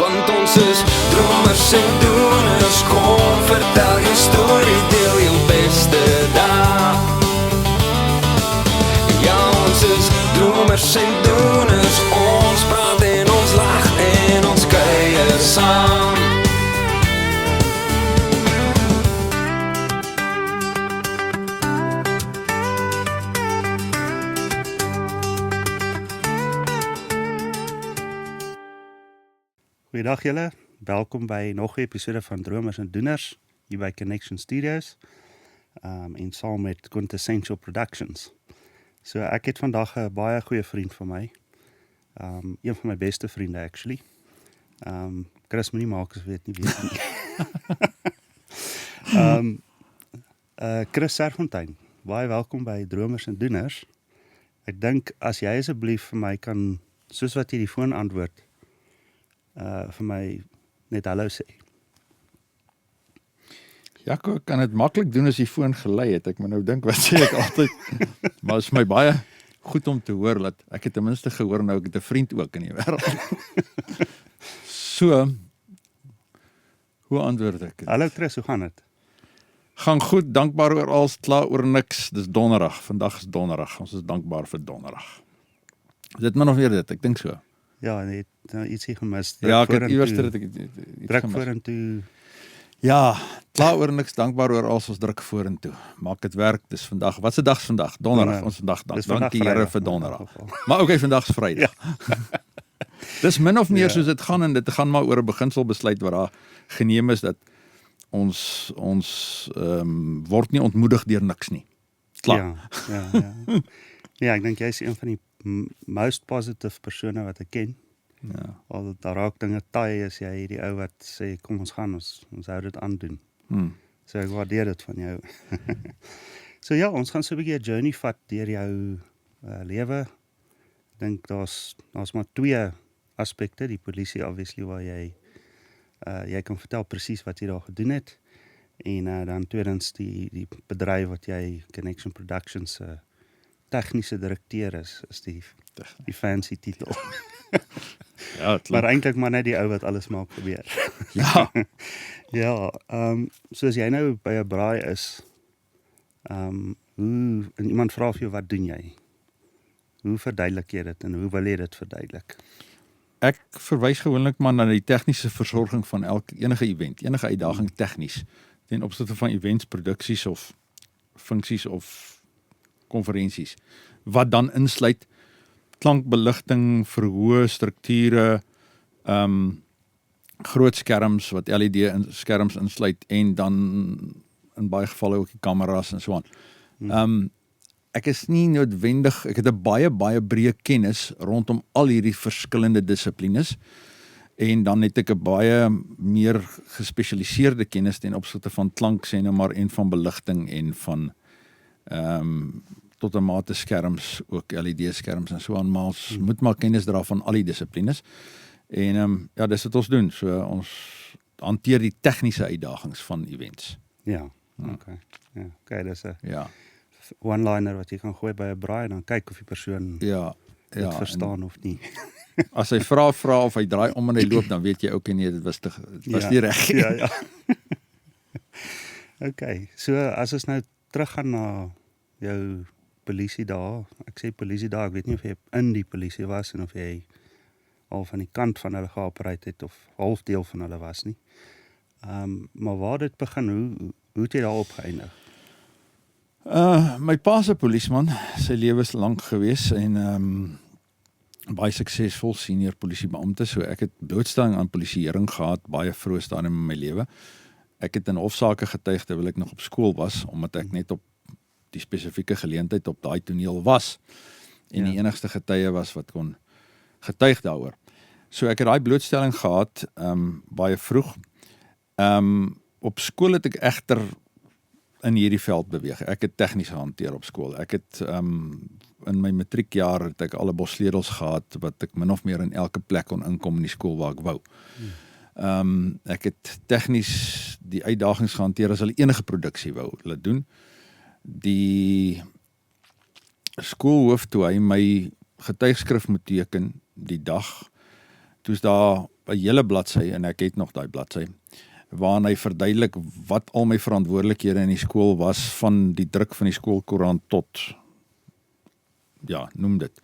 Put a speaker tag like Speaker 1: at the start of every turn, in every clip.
Speaker 1: Want ons is dromers en doeners. Kom, vertel jou storie, deel jou beste dag. Ja, ons is dromers en doeners. Ons praat en ons lag en ons kuier saam.
Speaker 2: Goeiedag julle, welkom by nog 'n episode van Dromers en Doeners hier by Connection Studios en saam met Quintessential Productions. So ek het vandag 'n baie goeie vriend van my, een van my beste vriende actually. Chris moenie maak as weet nie. Chris Serfontein, baie welkom by Dromers en Doeners. Ek dink as jy asseblief vir my kan, soos wat jy die foon antwoord, vir my net hallo sê.
Speaker 3: Jaco, ek kan dit maklik doen as die foon gelei het. Ek moet nou dink, wat sê ek altyd? Maar het is my baie goed om te hoor, dat ek het ten minste gehoor, nou ek het 'n vriend ook in die wêreld. So, hoe antwoord ek het?
Speaker 2: Hallo Chris, hoe gaan dit?
Speaker 3: Gaan goed, dankbaar oor alles, klaar oor niks. Dis donderdag, vandag is donderdag, ons is dankbaar vir donderdag. Is dit min of meer dit? Ek dink so.
Speaker 2: Ja, net nou ietsie gemis.
Speaker 3: Ja, ek het iewers dit ek
Speaker 2: druk vorentoe.
Speaker 3: Ja, klaar oor niks, dankbaar oor alles, ons druk vorentoe. Maak dit werk, dis vandag. Wat se dag is vandag? Donderdag, ons vandag dankie Here vir donderdag. Maar okay, vandag is Vrydag. Ja. Dis min of meer soos dit gaan, en dit gaan maar oor 'n beginselbesluit wat daar geneem is, dat ons word nie ontmoedig deur niks nie. Klaar.
Speaker 2: Ja. Ja, ek dink jy is een van die most positive persone wat ek ken.
Speaker 3: Ja.
Speaker 2: Al daar raak dinge taai, is jy die ou wat sê, kom ons gaan, ons hou dit aandoen. So ek waardeer dit van jou. So ja, ons gaan so 'n bietjie 'n journey vat deur jou lewe. Ek dink daar's maar twee aspekte, die polisie obviously waar jy kan vertel presies wat jy daar gedoen het, en dan tweedens die bedryf wat jy, Connection Productions, tegniese direkteur is die fancy titel.
Speaker 3: Ja,
Speaker 2: maar eintlik maar net die ou wat alles maak gebeur.
Speaker 3: Ja.
Speaker 2: Ja, soos jy nou by 'n braai is, en iemand vra vir jou, wat doen jy? Hoe verduidelik jy dit en hoe wil jy dit verduidelik?
Speaker 3: Ek verwys gewoonlik maar na die tegniese versorging van enige event, enige uitdaging tegnies, ten opsigte van events, produksies of funksies of konferensies, wat dan insluit klankbeligting, verhoë, strukture, groot skerms wat LED skerms insluit, en dan in baie gevalle ook die kameras en so aan. Ek is nie noodwendig, ek het 'n baie breë kennis rondom al hierdie verskillende dissiplines, en dan het ek 'n baie meer gespesialiseerde kennis ten opsigte van klank, sê nou maar, en van beligting, en van tot 'n mate skerms, ook LED skerms en so aan, maar ons moet maar kennis dra van al die dissiplines, en ja, dis wat ons doen, so ons hanteer die tegniese uitdagings van events.
Speaker 2: Ja, okay, dis 'n
Speaker 3: Ja.
Speaker 2: one-liner wat jy kan gooi by 'n braai, en dan kyk of die persoon dit verstaan of nie.
Speaker 3: As hy vra of hy draai om en hy loop, dan weet jy ook nie, dit was nie reg.
Speaker 2: Ja. Okay, so as ons nou teruggaan na jou polisie daar, ek sê polisie daar, ek weet nie of jy in die polisie was, en of jy al van die kant van hulle geoperate het, of halfdeel van hulle was nie. Maar waar dit begin, hoe het jy daar opgeëindig?
Speaker 3: My pa se polisieman, sy lewe is lank gewees, en baie suksesvol senior polisiebeampte, so ek het blootstelling aan polisieering gehad, baie vroeg stadium in my lewe. Ek het in hofsaake getuig terwyl ek nog op skool was, omdat ek net op die spesifieke geleentheid op daai toneel was, en die enigste getuie was wat kon getuig daaroor. So ek het daai blootstelling gehad, baie vroeg. Op skool het ek egter in hierdie veld beweeg. Ek het tegnies gehanteer op skool. Ek het in my matriekjaar het ek alle bossleutels gehad, wat ek min of meer in elke plek kon inkom in die skool waar ek wou. Ek het tegnies die uitdagings gehanteer as hulle enige produksie wou hulle doen. Die skoolhoof, toe hy my getuigskrif moet teken die dag, toe is daar 'n hele bladsy, en ek het nog daai bladsy, waarin hy verduidelik wat al my verantwoordelikhede in die skool was, van die druk van die skoolkoerant tot, ja, noem dit.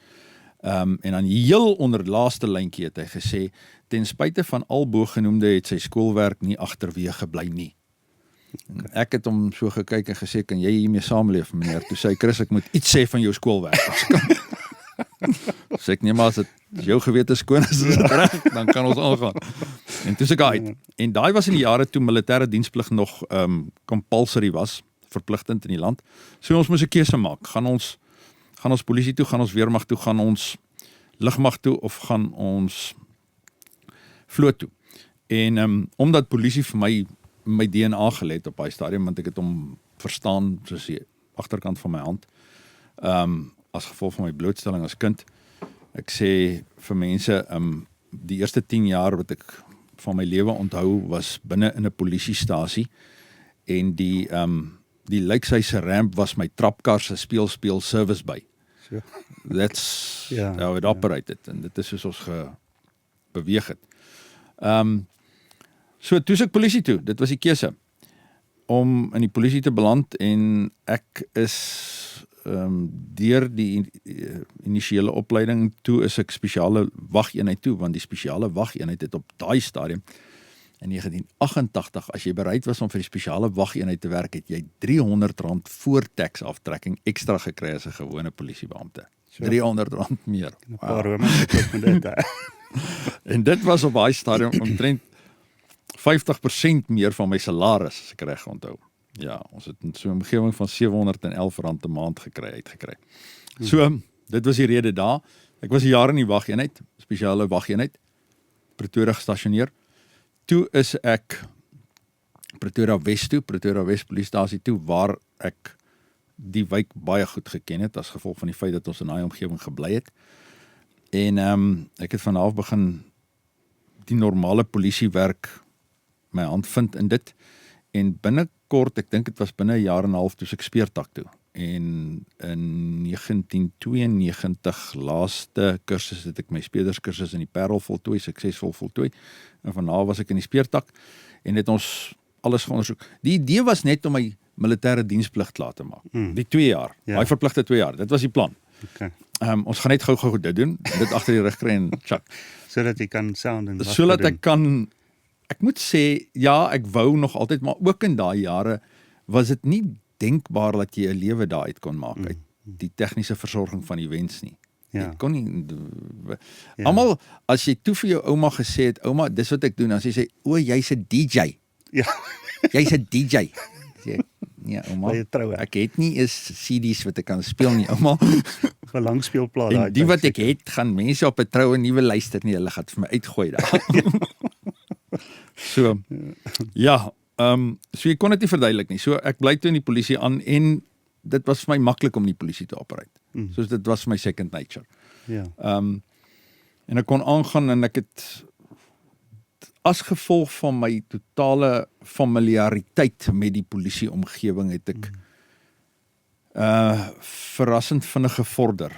Speaker 3: En dan heel onder die laaste lyntjie het hy gesê, ten spyte van al bogenoemde het sy skoolwerk nie agterweë gebly nie. Ek het hom so gekyk en gesê, kan jy hiermee saamleef, meneer? Toe sê hy, Chris, ek moet iets sê van jou skoolwerk. Sê ek, nee, maar as dit jou gewete skoon is, reg, dan kan ons aangaan. En toe sê ek uit. En daai was in die jare toe militêre diensplig nog compulsory was, verpligtend in die land. So ons moes 'n keuse maak. Gaan ons polisie toe, gaan ons weermag toe, gaan ons lugmag toe, of gaan ons vloot toe. En omdat polisie vir my DNA gelet op daai stadium, want ek het hom verstaan soos die agterkant van my hand, as gevolg van my blootstelling as kind. Ek sê vir mense, die eerste 10 jaar wat ek van my lewe onthou, was binne in 'n polisiestasie, en die Lykshuise ramp was my trapkar se speel service by.
Speaker 2: So.
Speaker 3: That's how it operated, en dit is soos ons beweeg het. So toe ek polisie toe, dit was die keuse, om in die polisie te beland, en ek is deur die initiële opleiding, toe is ek spesiale wageenheid toe, want die spesiale wageenheid het op daai stadium, in 1988, as jy bereid was om vir die spesiale wageenheid te werk, het jy R300 voor tax aftrekking ekstra gekry as 'n gewone polisiebeampte. R300 meer.
Speaker 2: Een paar romans het met dit,
Speaker 3: En dit was op daai stadium omtrent 50% meer van my salaris, as ek reg onthou. Ja, ons het in so 'n omgewing van R711 'n maand uitgekry. So, dit was die rede daar. Ek was 'n jaar in die wageenheid, spesiale wageenheid, Pretoria gestasioneer. Toe is ek Pretoria Wes Polisiestasie toe, waar ek die wijk baie goed geken het, as gevolg van die feit dat ons in daai omgewing gebly het. En ek het vanaf begin die normale polisiewerk my hand vind in dit, en binnekort, ek dink dit was binne 1 jaar en 'n half, toe ek speurtak toe. En in 1992, laaste kursus, het ek my speurderskursus in die Parel voltooi, suksesvol voltooi, en vanaf was ek in die speurtak, en het ons alles geondersoek. Die idee was net om my militêre diensplig te laat maak. Die 2 jaar, daai verpligte 2 jaar, dit was die plan.
Speaker 2: Okay.
Speaker 3: Ons gaan net gou dit doen, dit agter die rug kry en tjak.
Speaker 2: Sodat jy kan sound en
Speaker 3: Sodat ek kan, ek moet sê, ja, ek wou nog altyd, maar ook in daai jare, was dit nie denkbaar dat jy 'n lewe daar uit kon maak, uit die tegniese versorging van die wens nie.
Speaker 2: Ja.
Speaker 3: Ek kon nie, almal, as jy toe vir jou ouma gesê het, ouma, dis wat ek doen, dan sê, o, jy's 'n DJ.
Speaker 2: Ja.
Speaker 3: Jy's 'n DJ. Sê, nee, ouma,
Speaker 2: Baie trou, hè?
Speaker 3: ek het nie eens CD's wat ek kan speel nie, ouma.
Speaker 2: Vir langspeelplaat.
Speaker 3: En die wat ek het, gaan mense op 'n troue nuwe luister nie, hulle gaan vir my uitgooi daar. So, ja, so jy kon dit nie verduidelik nie. So ek bly toe in die polisie aan, en dit was vir my maklik om in die polisie te operate. Soos dit was vir my second nature.
Speaker 2: Ja.
Speaker 3: En ek kon aangaan, en ek het as gevolg van my totale familiariteit met die polisieomgewing, het ek verrassend vinnig gevorder,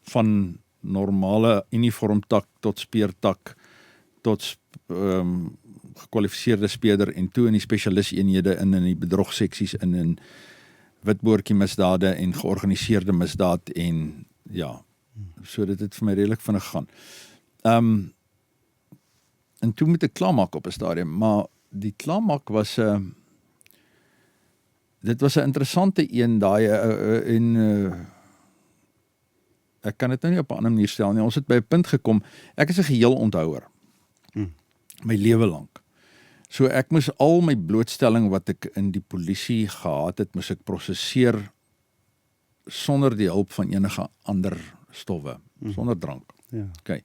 Speaker 3: van normale uniformtak tot speurtak, tot gekwalifiseerde speurder, en toe in die spesialiseenhede, in die bedrogseksies, in witboortjie misdade en georganiseerde misdaad, en ja, so dit het vir my redelik vinnig gegaan. En toe moet ek klaarmaak op 'n stadium, maar die klaarmaak was dit was 'n interessante een, daai ek kan dit nou nie op 'n ander manier stel nie. Ons het by 'n punt gekom, ek is 'n geheel onthouer, my lewe lank. So ek moes al my blootstelling wat ek in die polisie gehad het, moes ek prosesseer sonder die hulp van enige ander stowwe, sonder drank.
Speaker 2: Ja.
Speaker 3: Okay.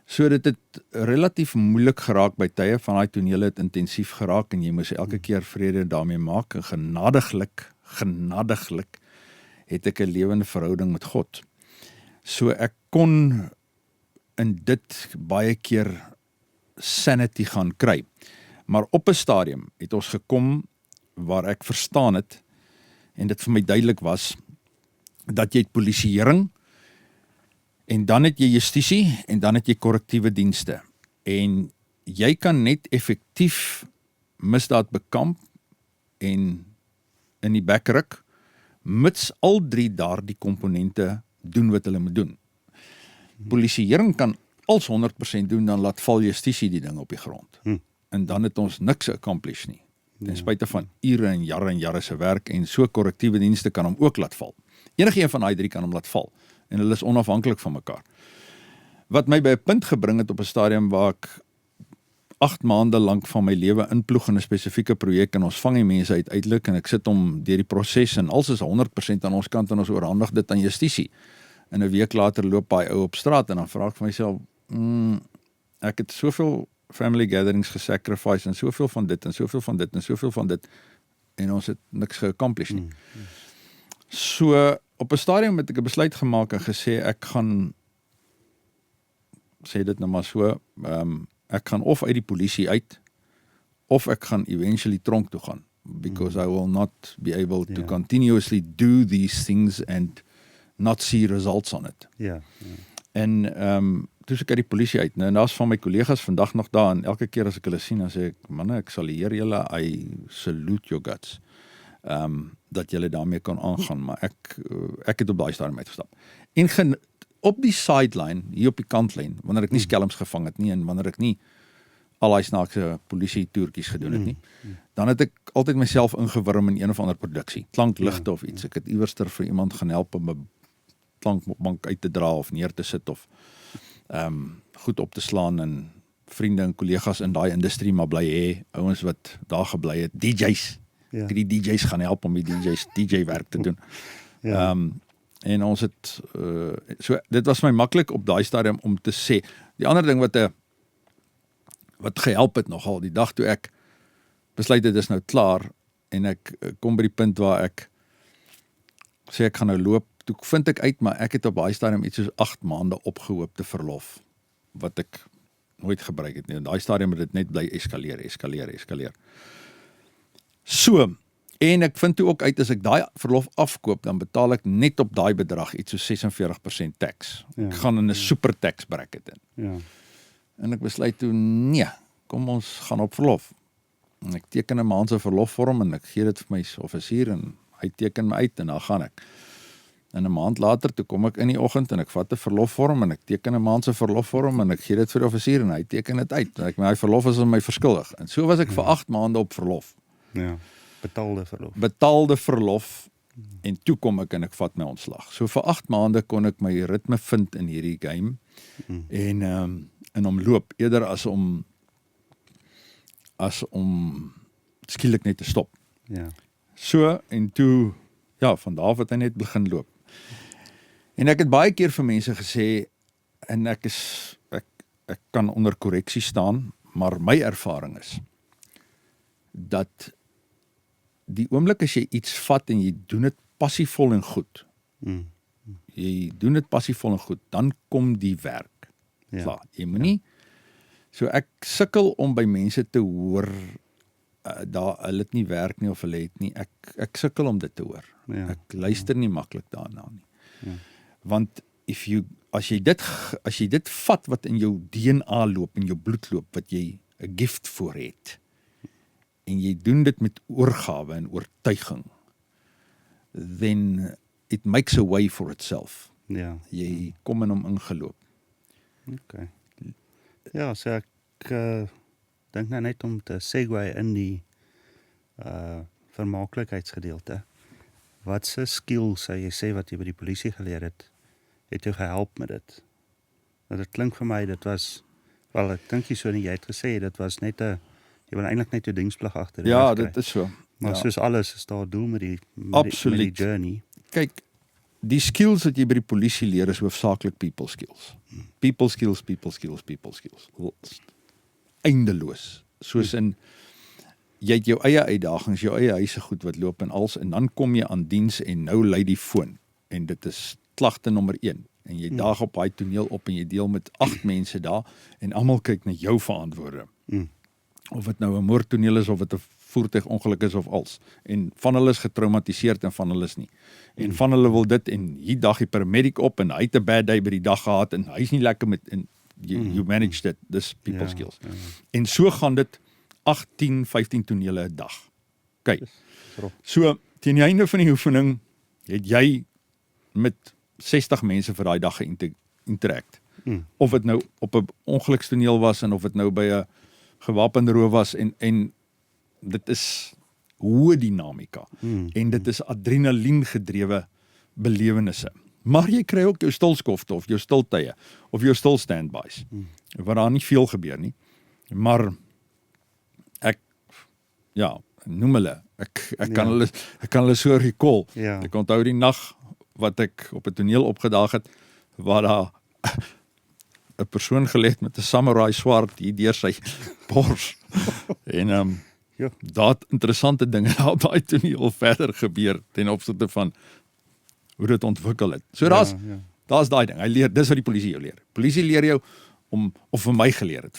Speaker 3: So dit het relatief moeilik geraak by tye, van daai tonele het intensief geraak, en jy moes elke keer vrede daarmee maak, en genadiglik het ek 'n lewende verhouding met God. So ek kon in dit baie keer sanity gaan kry. Maar op 'n stadium het ons gekom waar ek verstaan het, en dit vir my duidelik was, dat jy het polisieering, en dan het jy justisie, en dan het jy korrektiewe dienste. En jy kan net effektief misdaad bekamp en in die bek ruk, mits al 3 daardie komponente doen wat hulle moet doen. Polisieering kan als 100% doen, dan laat val justisie die ding op die grond. En dan het ons niks accomplish nie. Ten spyte van ure en jare se werk, en so korrektiewe dienste kan hom ook laat val. Enige een van daai 3 kan hom laat val, en hulle is onafhanklik van mekaar. Wat my by 'n punt gebring het op 'n stadium waar ek 8 maande lank van my lewe inploeg in 'n spesifieke projek, en ons vang die mense uiteindelik, en ek sit hom deur die proses, en alles is 100% aan ons kant, en ons oorhandig dit aan justisie. En 'n week later loop hy ou op straat, en dan vra ek vir myself, ek het soveel family gatherings gesacrifice, en soveel van dit, en soveel van dit, en soveel van dit, en ons het niks geaccomplish nie. So, op 'n stadium het ek 'n besluit gemaak en gesê, ek gaan, sê dit nou maar so, ek gaan of uit die polisie uit, of ek gaan eventually tronk toe gaan, because I will not be able to continuously do these things and not see results on it. En toe ek uit die polisie uit, en daar's van my kollegas vandag nog daar, en elke keer as ek hulle sien, dan sê ek, manne, ek sal hier julle, I salute your guts, dat julle daarmee kan aangaan, maar ek het op daai stadium uitgestap. En op die sideline, hier op die kantlyn, wanneer ek nie skelms gevang het nie, en wanneer ek nie al die snaakse polisie-toertjies gedoen het nie, dan het ek altyd myself ingewurm in een of ander produksie, klankligte of iets. Ek het iewerster vir iemand gaan help om 'n klankbank uit te dra of neer te sit, of goed op te slaan, en vriende en kollegas in daai industrie maar bly hê, ouens wat daar gebly het, DJ's. Ek het die DJ's gaan help om die DJ werk te doen. En ons het, so dit was my maklik op daai stadium om te sê. Die ander ding wat gehelp het nogal, die dag toe ek besluit het, is nou klaar, en ek kom by die punt waar ek sê ek gaan nou loop, toe vind ek uit, maar ek het op daai stadium iets soos 8 maande opgehoopte verlof, wat ek nooit gebruik het nie. In daai stadium het dit net bly eskaleer. So, en ek vind toe ook uit, as ek daai verlof afkoop, dan betaal ek net op daai bedrag iets so 46% tax. Ek gaan in 'n super tax bracket in. En ek besluit toe, nee, kom ons gaan op verlof. En ek teken 'n maand se verlofvorm, en ek gee dit vir my offisier, en hy teken my uit, en dan gaan ek. En 'n maand later, toe kom ek in die oggend, en ek vat 'n verlofvorm, en ek teken 'n maand se verlofvorm, en ek gee dit vir die offisier, en hy teken dit uit. En my verlof is aan my verskuldig. En so was ek vir 8 maande op verlof. Betaalde verlof, en toe kom ek en ek vat my ontslag. So vir 8 maande kon ek my ritme vind in hierdie game, en omloop, eerder as om skielik net te stop. So, en toe, van daar af het hy net begin loop. En ek het baie keer vir mense gesê, en ek kan onder korreksie staan, maar my ervaring is, dat die oomblik as jy iets vat en jy doen dit passievol en goed, dan kom die werk. Klaar, jy moet nie, so ek sukkel om by mense te hoor, hulle het nie werk nie, of hulle het nie, ek sukkel om dit te hoor. Ek luister nie maklik daarna nie. Want as jy dit vat wat in jou DNA loop, in jou bloed loop, wat jy 'n gift voor het, en jy doen dit met oorgawe en oortuiging, then it makes a way for itself. Jy kom in hom ingeloop.
Speaker 2: So ek dink nou net om te segue in die vermaaklikheidsgedeelte. Wat se skills sou jy sê wat jy by die polisie geleer het jou gehelp met dit? Want dit klink vir my, dit was, wel, ek dink jy so nie, jy het gesê, dit was net jy wil eintlik net jou diensplig agter die rug kry.
Speaker 3: Dit is so.
Speaker 2: Maar soos alles is daar 'n doel met die journey.
Speaker 3: Kyk, die skills wat jy by die polisie leer is hoofsaaklik people skills. People skills. Eindeloos. Soos in, jy het jou eie uitdagings, jou eie huise goed wat loop en als, en dan kom jy aan diens en nou lei die foon. En dit is klagte nommer 1. En jy daag op daai toneel op en jy deel met 8 mense daar en almal kyk na jou verantwoorde. Of dit nou 'n moordtoneel is, of dit 'n voertuigongeluk is of als. En van hulle is getraumatiseerd en van hulle is nie. En van hulle wil dit, en hier dag die paramedic op, en hy het 'n bad day by die dag gehad, en hy is nie lekker met, en You manage dit, dis people
Speaker 2: Ja,
Speaker 3: skills.
Speaker 2: ja.
Speaker 3: En so gaan dit 18, 15 tonele 'n dag. Kyk.
Speaker 2: Rob.
Speaker 3: So teen die einde van die oefening het jy met 60 mense vir daai dag geïnteract. Of dit nou op 'n ongelukstoneel was en of dit nou by 'n gewapende roof was en dit is hoë dinamika en dit is adrenalien gedrewe belewennisse. Maar jy kry ook jou stilskofte of jou stiltye of jou stil standbys waar daar nie veel gebeur nie. Maar ek noem hulle. Ek kan hulle so recall.
Speaker 2: Ja.
Speaker 3: Ek onthou die nag wat ek op 'n toneel opgedaag het waar daar 'n persoon gelê het met 'n samurai swaard hier deur sy bors. En
Speaker 2: Ja.
Speaker 3: daar het interessante dinge daar op daai toneel verder gebeur ten opsigte van hoe dit ontwikkel het. So daar's daai ding. Hy leer, dis wat die polisie jou leer. Polisie leer jou om of vir my geleer het,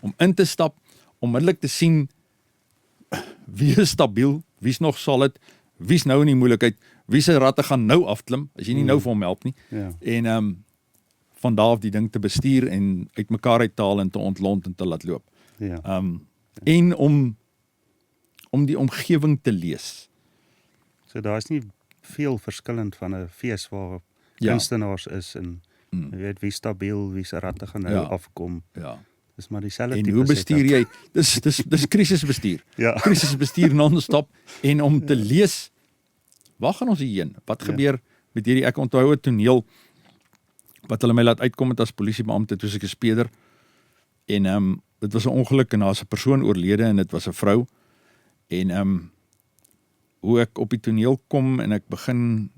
Speaker 3: om in te stap, onmiddellik te sien wie is stabiel, wie's nog solid, wie's nou in die moeilikheid, wie se ratte gaan nou afklim as jy nie nou vir hom help nie.
Speaker 2: Ja.
Speaker 3: En van daar af die ding te bestuur en uitmekaar uithaal en te ontlont en te laat loop.
Speaker 2: Ja.
Speaker 3: En om die omgewing te lees.
Speaker 2: So daar is nie veel verskillend van 'n fees waar
Speaker 3: Ja.
Speaker 2: kunstenaars is en jy weet wie stabiel, wie se ratte gaan nou
Speaker 3: Ja.
Speaker 2: afkom.
Speaker 3: Ja.
Speaker 2: Dis maar dieselfde
Speaker 3: En
Speaker 2: tipe
Speaker 3: hoe bestuur
Speaker 2: setup.
Speaker 3: jy? Dis krisisbestuur.
Speaker 2: Ja.
Speaker 3: Krisisbestuur non-stop en om te lees waar gaan ons hierheen? Wat gebeur met hierdie ek onthou 'n toneel wat hulle my laat uitkom het as polisiebeampte toe ek 'n speeder en dit was 'n ongeluk en daar's 'n persoon oorlede en dit was 'n vrou en hoe ek op die toneel kom en ek begin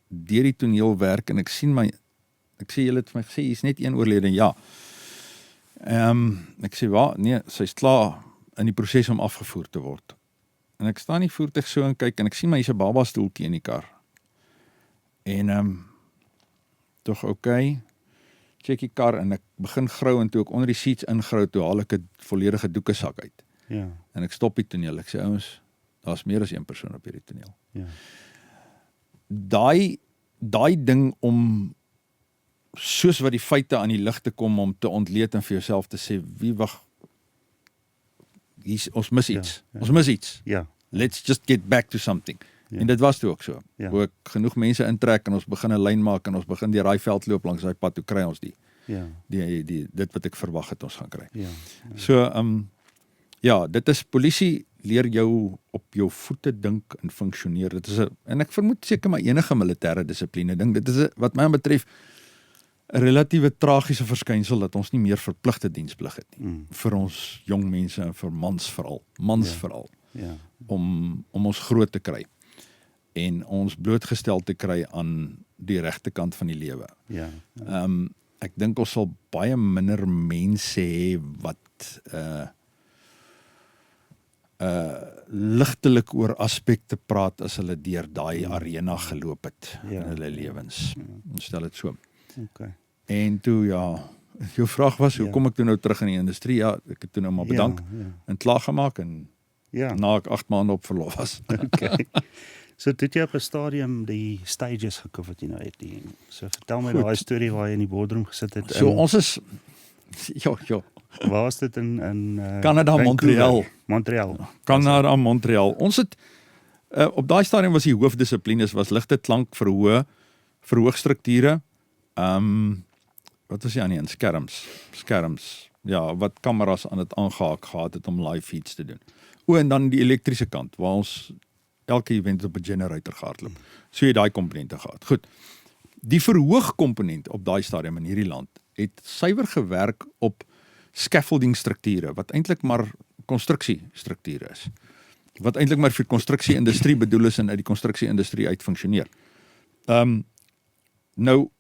Speaker 3: deur die toneel werk en ek sien ek sê julle het vir my gesê hier's net een oorlede ja. Ek sê waar nee, sy's klaar in die proses om afgevoer te word. En ek staan in die voertuig so en kyk en ek sien maar hier's 'n baba stoeltjie in die kar. En tog okay. Check die kar en ek begin grou en toe ek onder die seats ingrou toe haal ek 'n volledige doekesak uit.
Speaker 2: Ja.
Speaker 3: En ek stop die toneel. Ek sê ouens, daar's meer as een persoon op hierdie toneel.
Speaker 2: Ja.
Speaker 3: Daai ding om soos wat die feite aan die lig te kom om te ontleed en vir jouself te sê wie wag ons mis iets.
Speaker 2: Ja.
Speaker 3: Ons mis iets.
Speaker 2: Ja.
Speaker 3: Let's just get back to something.
Speaker 2: Ja.
Speaker 3: En dit was toe ook so.
Speaker 2: Ja.
Speaker 3: Hoe ek genoeg mense intrek en ons begin 'n lyn maak en ons begin deur daai veld loop langs daai pad toe kry ons
Speaker 2: Ja.
Speaker 3: dit wat ek verwag het ons gaan kry.
Speaker 2: Ja.
Speaker 3: So ja, dit is polisie leer jou op jou voete dink en funksioneer. Dit is en ek vermoed seker maar enige militêre dissipline ding. Dit is wat my betref 'n relatiewe tragiese verskynsel dat ons nie meer verpligte diensplig het nie. Vir ons jong mense en vir mans veral.
Speaker 2: Ja.
Speaker 3: Om ons groot te kry en ons blootgestel te kry aan die regte kant van die lewe.
Speaker 2: Ja.
Speaker 3: Ek dink ons sal baie minder mense hê wat ligtelik oor aspekte praat as hulle deur daai arena geloop het in hulle lewens. Ons stel dit so.
Speaker 2: Okay.
Speaker 3: En toe jou vraag was hoe kom ek toe nou terug in die industrie? Ja, ek het toe nou maar bedank en klaar gemaak en na ek 8 maande op verlof was.
Speaker 2: Okay. So dit jy op 'n stadium die stages gekoop wat jy nou het. So vertel my daai storie waar jy in die boardroom gesit het.
Speaker 3: So ons is
Speaker 2: waar is dit in
Speaker 3: Kanada,
Speaker 2: Vancouver?
Speaker 3: Montreal. Kanada, Montreal. Ons het op daai stadium was die hoofdissiplines was ligte klank verhoogstrukture. Wat was die ander een? Skerms. Ja, wat kameras aan dit aangehaak gehad het om live feeds te doen. En dan die elektriese kant waar ons elke event op 'n generator gehardloop. So jy daai komponente gehad. Goed. Die verhoogkomponent op daai stadium in hierdie land het suiwer gewerk op scaffolding strukture wat eintlik maar konstruksiestrukture is. Wat eintlik maar vir konstruksieindustrie bedoel is en uit die konstruksieindustrie uit funksioneer. Nou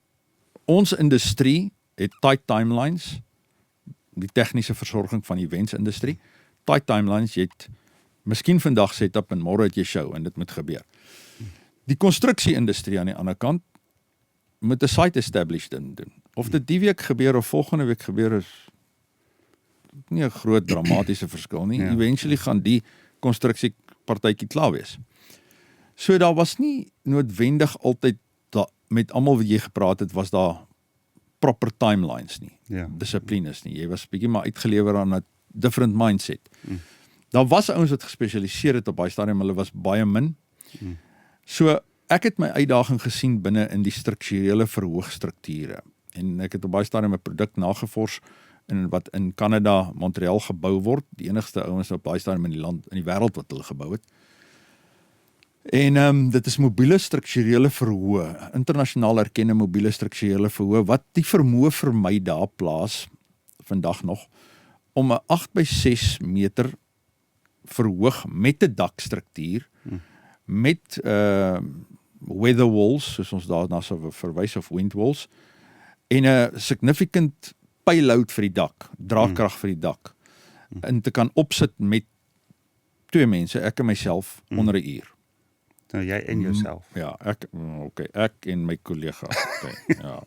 Speaker 3: ons industrie het tight timelines, die tegniese versorging van die eventsindustrie. Tight timelines, jy het miskien vandag setup en môre het jy show en dit moet gebeur. Die konstruksieindustrie aan die ander kant moet 'n site established doen. Of dit die week gebeur of volgende week gebeur is nie 'n groot dramatiese verskil nie. Eventually gaan die konstruksiepartytjie klaar wees. So daar was nie noodwendig altyd met almal wat jy gepraat het, was daar proper timelines nie.
Speaker 2: Ja.
Speaker 3: Dissiplines nie. Jy was bietjie maar uitgelewer aan 'n different mindset. Daar was ouens wat gespesialiseer het op baie stadium, hulle was baie min. So ek het my uitdaging gesien binne in die strukturele verhoogstrukture. En ek het op baie stadium 'n produk nagevors wat in Kanada, Montreal gebou word, die enigste ouens op baie stadium in die land, in die wêreld wat hulle gebou het. En dit is mobiele strukturele verhoë, internasionaal erkende mobiele strukturele verhoë, wat die vermoë vir my daar plaas, vandag nog, om 'n 8x6 meter verhoog met 'n dakstruktuur, met weather walls, soos ons daarna sou verwys, of wind walls, en 'n significant payload vir die dak, draagkrag vir die dak, en te kan opsit met 2 mense, ek en myself, onder 'n uur.
Speaker 2: Nou jy en jouself.
Speaker 3: Ja, ek en my kollega. Okay, ja.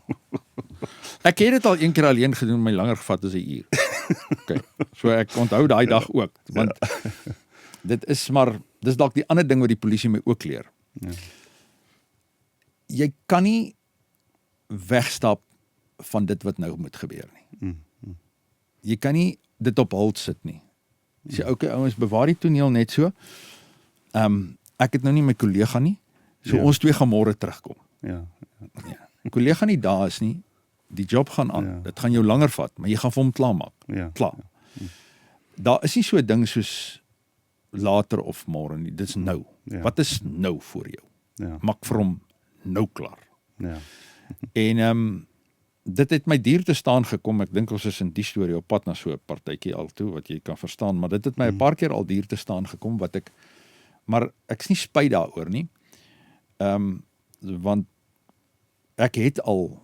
Speaker 3: Ek het dit al een keer alleen gedoen, my langer gevat as 'n uur. Okay, so ek onthou daai dag ook, want dis dalk die ander ding wat die polisie my ook leer.
Speaker 2: Ja.
Speaker 3: Jy kan nie wegstap van dit wat nou moet gebeur nie. Jy kan nie dit op hold sit nie. Sê, okay, ouens, bewaar die toneel net so. Ek het nou nie my kollega nie, so ons twee gaan môre terugkom.
Speaker 2: Ja.
Speaker 3: Die kollega nie daar is nie, die job gaan aan. Dit gaan jou langer vat, maar jy gaan vir hom klaarmaak. Klaar. Daar is nie so 'n ding soos later of môre nie, dit is nou. Wat is nou vir jou? Maak vir hom nou klaar. En dit het my duur te staan gekom, ek dink ons is in die storie op pad na so 'n partytjie al toe, wat jy kan verstaan, maar dit het my 'n paar keer al duur te staan gekom, maar ek is nie spyt daaroor nie, want ek het al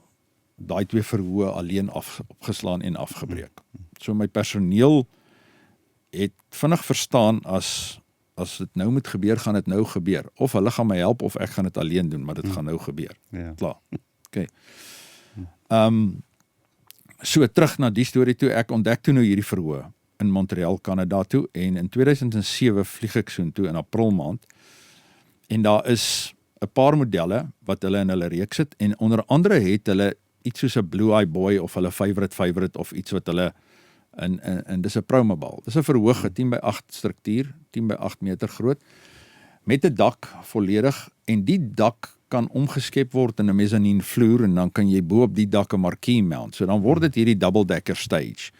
Speaker 3: daai 2 verhoë alleen opgeslaan en afgebreek. So my personeel het vinnig verstaan as dit nou moet gebeur, gaan dit nou gebeur. Of hulle gaan my help, of ek gaan dit alleen doen, maar dit gaan nou gebeur. Klaar. Okay. So terug na die storie toe, ek ontdek toe nou hierdie verhoë in Montreal, Kanada toe, en in 2007 vlieg ek so toe in April maand, en daar is 'n paar modelle wat hulle in hulle reeks het, en onder andere het hulle iets soos 'n Blue Eye Boy, of hulle favorite, of iets wat hulle, en dis 'n Promobile. Dis 'n verhoogde 10x8 struktuur, 10x8 meter groot, met 'n dak volledig, en die dak kan omgeskep word in 'n mezzanine vloer, en dan kan jy bo op die dak 'n marquee mount. So dan word dit hierdie double decker stage,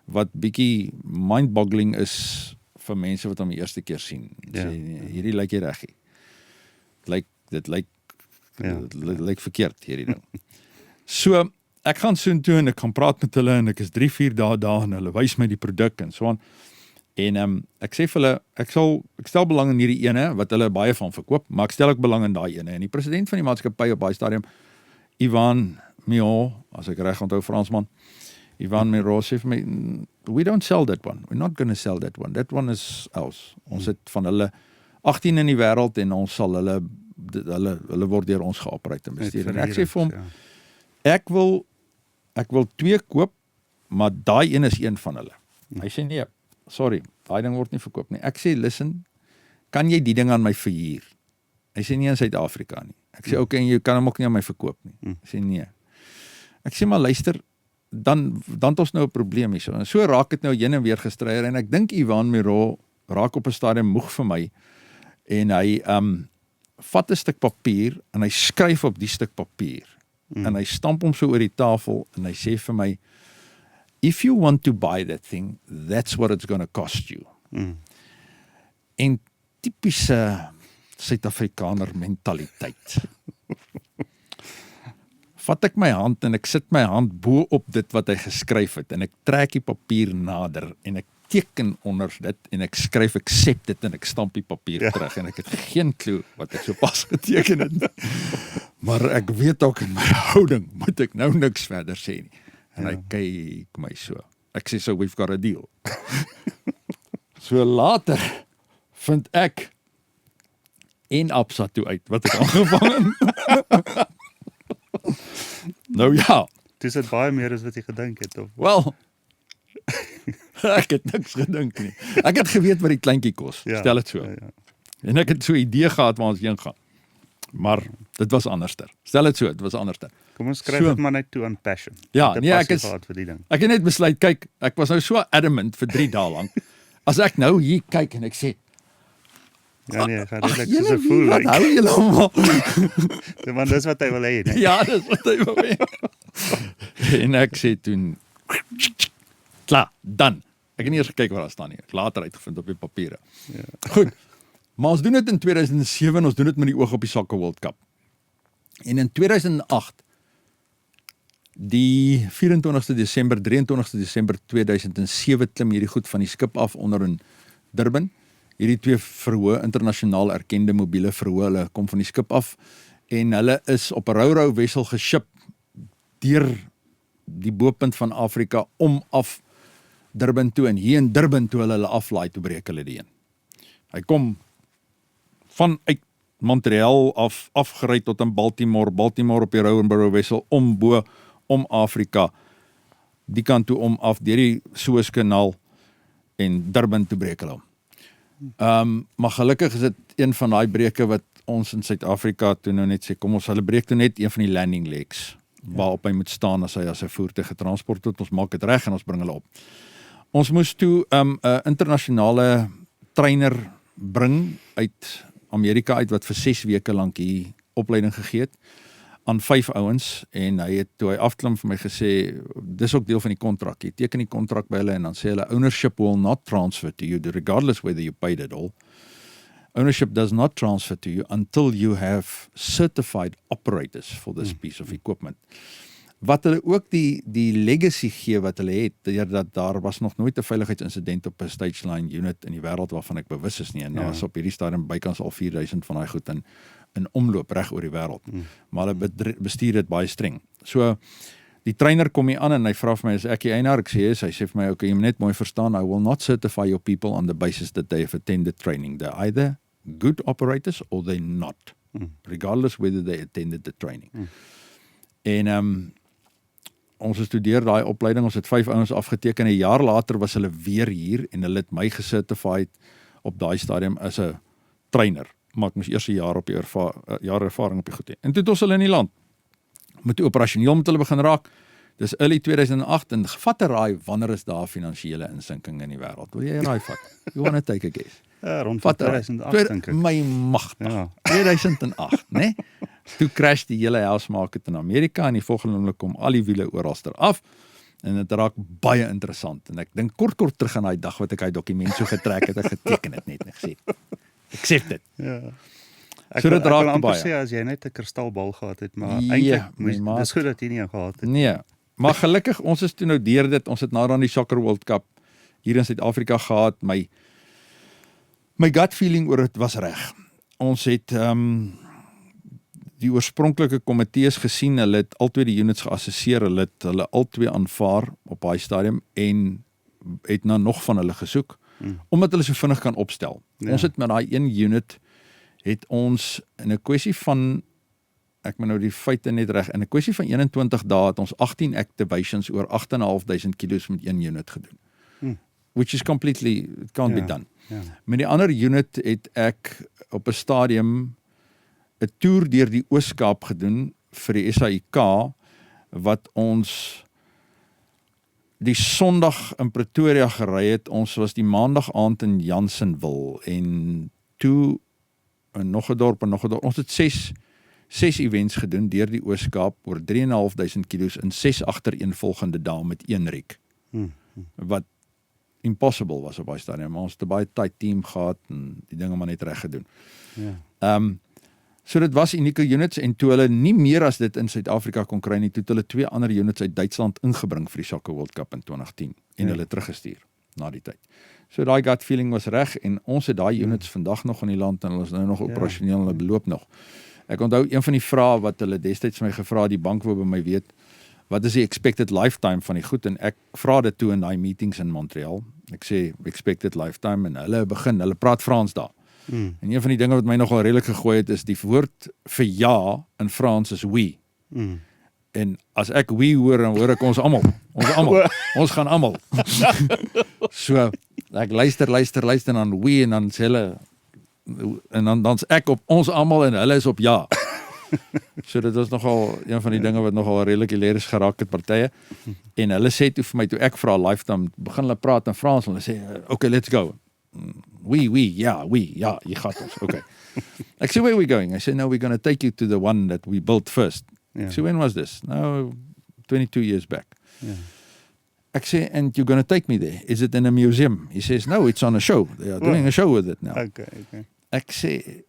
Speaker 3: wat bietjie mind-boggling is vir mense wat hom die eerste keer sien. Sê, hierdie lyk nie reg nie. Dit lyk verkeerd, hierdie ding. So, ek gaan soontoe en ek gaan praat met hulle, en ek is 3-4 dae daar, en hulle wys my die produk en so aan. En ek sê vir hulle, ek stel belang in hierdie ene, wat hulle baie van verkoop, maar ek stel ook belang in daai ene. En die president van die maatskappy op baie stadium, Yvan Miron, as ek reg onthou, Fransman, Yvan Miron sê vir my, we don't sell that one, we're not going to sell that one is ours. Ons het van hulle 18 in die wêreld, en ons sal hulle word deur ons geoperate en bestuur. En ek sê vir hom, ek wil 2 koop, maar daai een is een van hulle. Hy sê nee, sorry, daai ding word nie verkoop nie. Ek sê, listen, kan jy die ding aan my verhuur? Hy sê nie in Suid-Afrika nie. Ek sê, okay, en jy kan hom ook nie aan my verkoop nie. Hy sê nee. Ek sê, maar luister, dan het ons nou 'n probleem hier. En so raak dit nou heen en weer gestreier, en ek dink Yvan Miron raak op 'n stadium moeg vir my, en hy vat 'n stuk papier, en hy skryf op die stuk papier, en hy stamp hom so oor die tafel, en hy sê vir my, if you want to buy that thing, that's what it's going to cost you. En typiese Suid-Afrikaner mentaliteit. Vat ek my hand, en ek sit my hand bo op dit wat hy geskryf het, en ek trek die papier nader, en ek teken onder dit, en ek skryf accept dit, en ek stamp die papier terug, en ek het geen klou wat ek so pas geteken het. Maar ek weet ook in my houding, moet ek nou niks verder sê nie. En hy kyk my so. Ek sê, so we've got a deal. So later vind ek en Absa toe uit, wat ek aangevang het. Nou ja.
Speaker 2: Dis dit baie meer as wat jy gedink het, of?
Speaker 3: Wel, ek het niks gedink nie. Ek het geweet wat die kleintjie kos, stel het so. En ek het so 'n idee gehad waar ons heen gaan. Maar dit was anderster. Stel dit so, dit was anderster.
Speaker 2: Kom ons skryf dit maar net toe aan passion.
Speaker 3: Ja,
Speaker 2: Jy het 'n
Speaker 3: nee, ek
Speaker 2: passie
Speaker 3: is
Speaker 2: gehad vir die ding.
Speaker 3: ek het net besluit, kyk, ek was nou so adamant vir 3 dae lank. As ek nou hier kyk en ek sê,
Speaker 2: Ja nee, gaan redelik soos 'n voel
Speaker 3: wat
Speaker 2: lyk.
Speaker 3: hou julle almal?
Speaker 2: Want dis wat hy wil hê, nee.
Speaker 3: Ja, dis wat hy wou hê. En ek sê toen, klaar, dan. Ek het nie eers gekyk wat daar staan nie. Ek het later uitgevind op die papiere. Ja. Goed. Maar ons doen dit in 2007 en ons doen dit met die oog op die Soccer World Cup. En in 2008, die 24ste Desember, 23ste Desember 2007 klim hierdie goed van die skip af onder in Durban. Hierdie 2 verhoë, internasionaal erkende mobiele verhoë, hulle kom van die skip af en hulle is op 'n rou wessel geship deur die bopunt van Afrika om af Durban toe en hier in Durban toe hulle aflaai toe breek hulle die een. Hy kom vanuit Montreal afgery tot in Baltimore op die rou wessel om Afrika die kant toe om af deur die Suezkanaal en Durban toe breek hulle om. Maar gelukkig is dit een van daai breuke wat ons in Suid-Afrika toe nou net sê, kom ons hulle breek toe net een van die landing legs waarop hy moet staan as hy as 'n voertuig getransport word. Ons maak dit reg en ons bring hulle op. Ons moes toe 'n internasionale trainer bring uit Amerika uit wat vir 6 weke lank hier opleiding gegee het aan 5 ouens en hy het toe hy afklim vir my gesê, dis ook deel van die kontrak. Jy teken die kontrak by hulle en dan sê hulle ownership will not transfer to you regardless whether you paid it all. Ownership does not transfer to you until you have certified operators for this piece of equipment. Wat hulle ook die legacy gee wat hulle het, dat daar was nog nooit 'n veiligheidsinsident op 'n stage line unit in die wêreld waarvan ek bewus is nie. En daar is op hierdie stadium bykans al 4000 van daai goed in omloop reg oor die wêreld. Maar hulle bestuur dit baie streng. So die trainer kom hier aan en hy vra vir my, is ek die eienaar? Ek sê yes. Hy sê vir my, okay, jy moet net mooi verstaan, I will not certify your people on the basis that they have attended training. They're either good operators or they're not, regardless whether they attended the training. En ons studeer daai opleiding, ons het 5 ouens afgeteken, 'n jaar later was hulle weer hier en hulle het my gecertified op daai stadium as 'n trainer, maar ek moes eers 'n jaar op die jaar ervaring op die goed hê. En toe het ons hulle in die land, moet operasioneel met hulle begin raak, dis early 2008 en vat 'n raai, wanneer is daar finansiële insinking in die wêreld? Wil jy 'n raai vat? You wanna take a guess?
Speaker 2: Rond
Speaker 3: Vat
Speaker 2: 2008 dink ek.
Speaker 3: My magtig.
Speaker 2: Ja.
Speaker 3: 2008, né? Toe crash die hele house market in Amerika en die volgende oomblik kom al die wiele oralster af en dit raak baie interessant en ek dink kort terug aan daai dag wat ek hy dokument so getrek het en geteken het net en gesê accept dit.
Speaker 2: Ja.
Speaker 3: So dit raak
Speaker 2: amper
Speaker 3: baie.
Speaker 2: sê as jy net 'n kristalbal gehad het, maar
Speaker 3: Ja,
Speaker 2: eintlik
Speaker 3: my maat.
Speaker 2: dis goed dat jy nie een gehad het.
Speaker 3: Nee, maar gelukkig ons is toe nou deur dit, ons het nou aan die Soccer World Cup hier in Suid-Afrika gehad, my gut feeling oor dit was reg. Ons het die oorspronklike komitees gesien, hulle het albei die units geassesseer, hulle het hulle albei aanvaar op daai stadium en het na nog van hulle gesoek, omdat hulle so vinnig kan opstel.
Speaker 2: Ja.
Speaker 3: Ons het met daai een unit, het ons in 'n kwessie van, ek moet nou die feite net reg, in 'n kwessie van 21 dae het ons 18 activations oor 8.500 kilos met een unit gedoen. Which is completely, it can't be done.
Speaker 2: Ja.
Speaker 3: Met die ander unit het ek op 'n stadium 'n toer deur die Oos-Kaap gedoen vir die SAIK wat ons die Sondag in Pretoria gery het. Ons was die Maandag aand in Jansenwil en toe in nog 'n dorp. Ons het 6 events gedoen deur die Oos-Kaap oor 3.500 kilos in 6 agtereenvolgende dae met een rek. Wat impossible was op daai stadium, maar ons het 'n baie tight team gehad en die dinge maar net reg gedoen.
Speaker 2: Ja.
Speaker 3: So dit was unieke units en toe hulle nie meer as dit in Suid-Afrika kon kry nie, toe het hulle 2 ander units uit Duitsland ingebring vir die Soccer World Cup in 2010 en hulle teruggestuur na die tyd. So daai gut feeling was reg en ons het daai units vandag nog in die land en hulle is nou nog operasioneel en hulle beloop nog. Ek onthou een van die vrae wat hulle destyds my gevra, die bank wou by my weet, wat is die expected lifetime van die goed en ek vra dit toe in daai meetings in Montreal. Ek sê expected lifetime en hulle praat Frans daar. En een van die dinge wat my nogal redelik gegooi het is die woord vir ja in Frans is oui. En as ek oui hoor, dan hoor ek ons almal. Ons gaan almal. So, ek luister en dan oui en dan sê hulle en dan's ek op ons almal en hulle is op ja. So dit was nogal een van die dinge wat nogal redelik hilarisch geraak het partye. En hulle sê toe vir my, toe ek vra Lifetime, begin hulle praat in Frans, hulle sê, okay, let's go. We, ja, jy gaat ons, okay. Ek sê, where are we going? I said, no, we're going to take you to the one that we built first.
Speaker 2: Yeah.
Speaker 3: Ek sê, when was this? No, 22 years back.
Speaker 2: Yeah.
Speaker 3: Ek sê, and you're going to take me there. Is it in a museum? He says, no, it's on a show. They are doing a show with it now.
Speaker 2: Okay.
Speaker 3: Ek sê,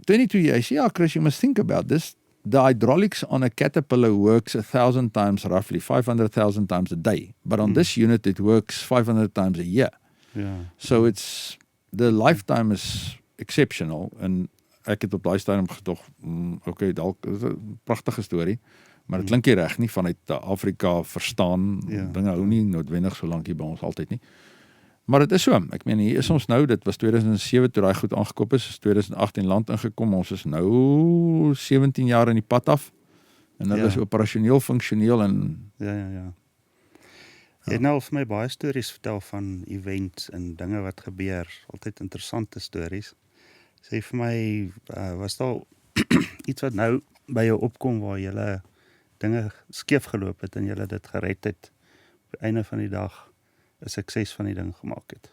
Speaker 3: 22 years, yeah, Chris, you must think about this. The hydraulics on a Caterpillar works 1,000 times roughly, 500,000 times a day. But on this unit, it works 500 times a year.
Speaker 2: Yeah.
Speaker 3: So it's, the lifetime is exceptional. En ek het op daai stadium gedog, okay, dalk is 'n pragtige storie, maar dit klink nie reg nie vanuit Afrika verstaan. Dinge hou nie noodwendig so lank hier by ons altyd nie. Maar dit is so. Ek meen, hier is ons nou, dit was 2007 toe daai goed aangekoop is 2018 land ingekom. Ons is nou 17 jaar in die pad af. En dit is operasioneel, funksioneel en
Speaker 2: Ja. Jy het nou al vir my baie stories vertel van events en dinge wat gebeur, altyd interessante stories. Sê vir my, was daar iets wat nou by jou opkom waar jy dinge skeef geloop het en jy dit gered het, op die einde van die dag 'n sukses van die ding gemaak het?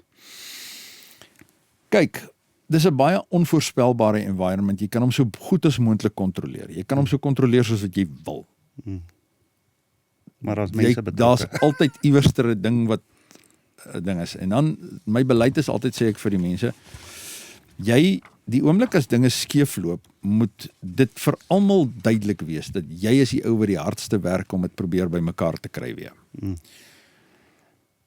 Speaker 3: Kyk, dis 'n baie onvoorspelbare environment. Jy kan hom so goed as moontlik kontroleer. Jy kan hom so kontroleer soos wat jy wil.
Speaker 2: Maar as mense betrokke,
Speaker 3: daar's altyd iewerster 'n ding wat 'n ding is. En dan, my beleid is altyd, sê ek vir die mense, die oomblik as dinge skeefloop, moet dit vir almal duidelik wees, dat jy is die ou wat die hardste werk om dit probeer by mekaar te kry weer.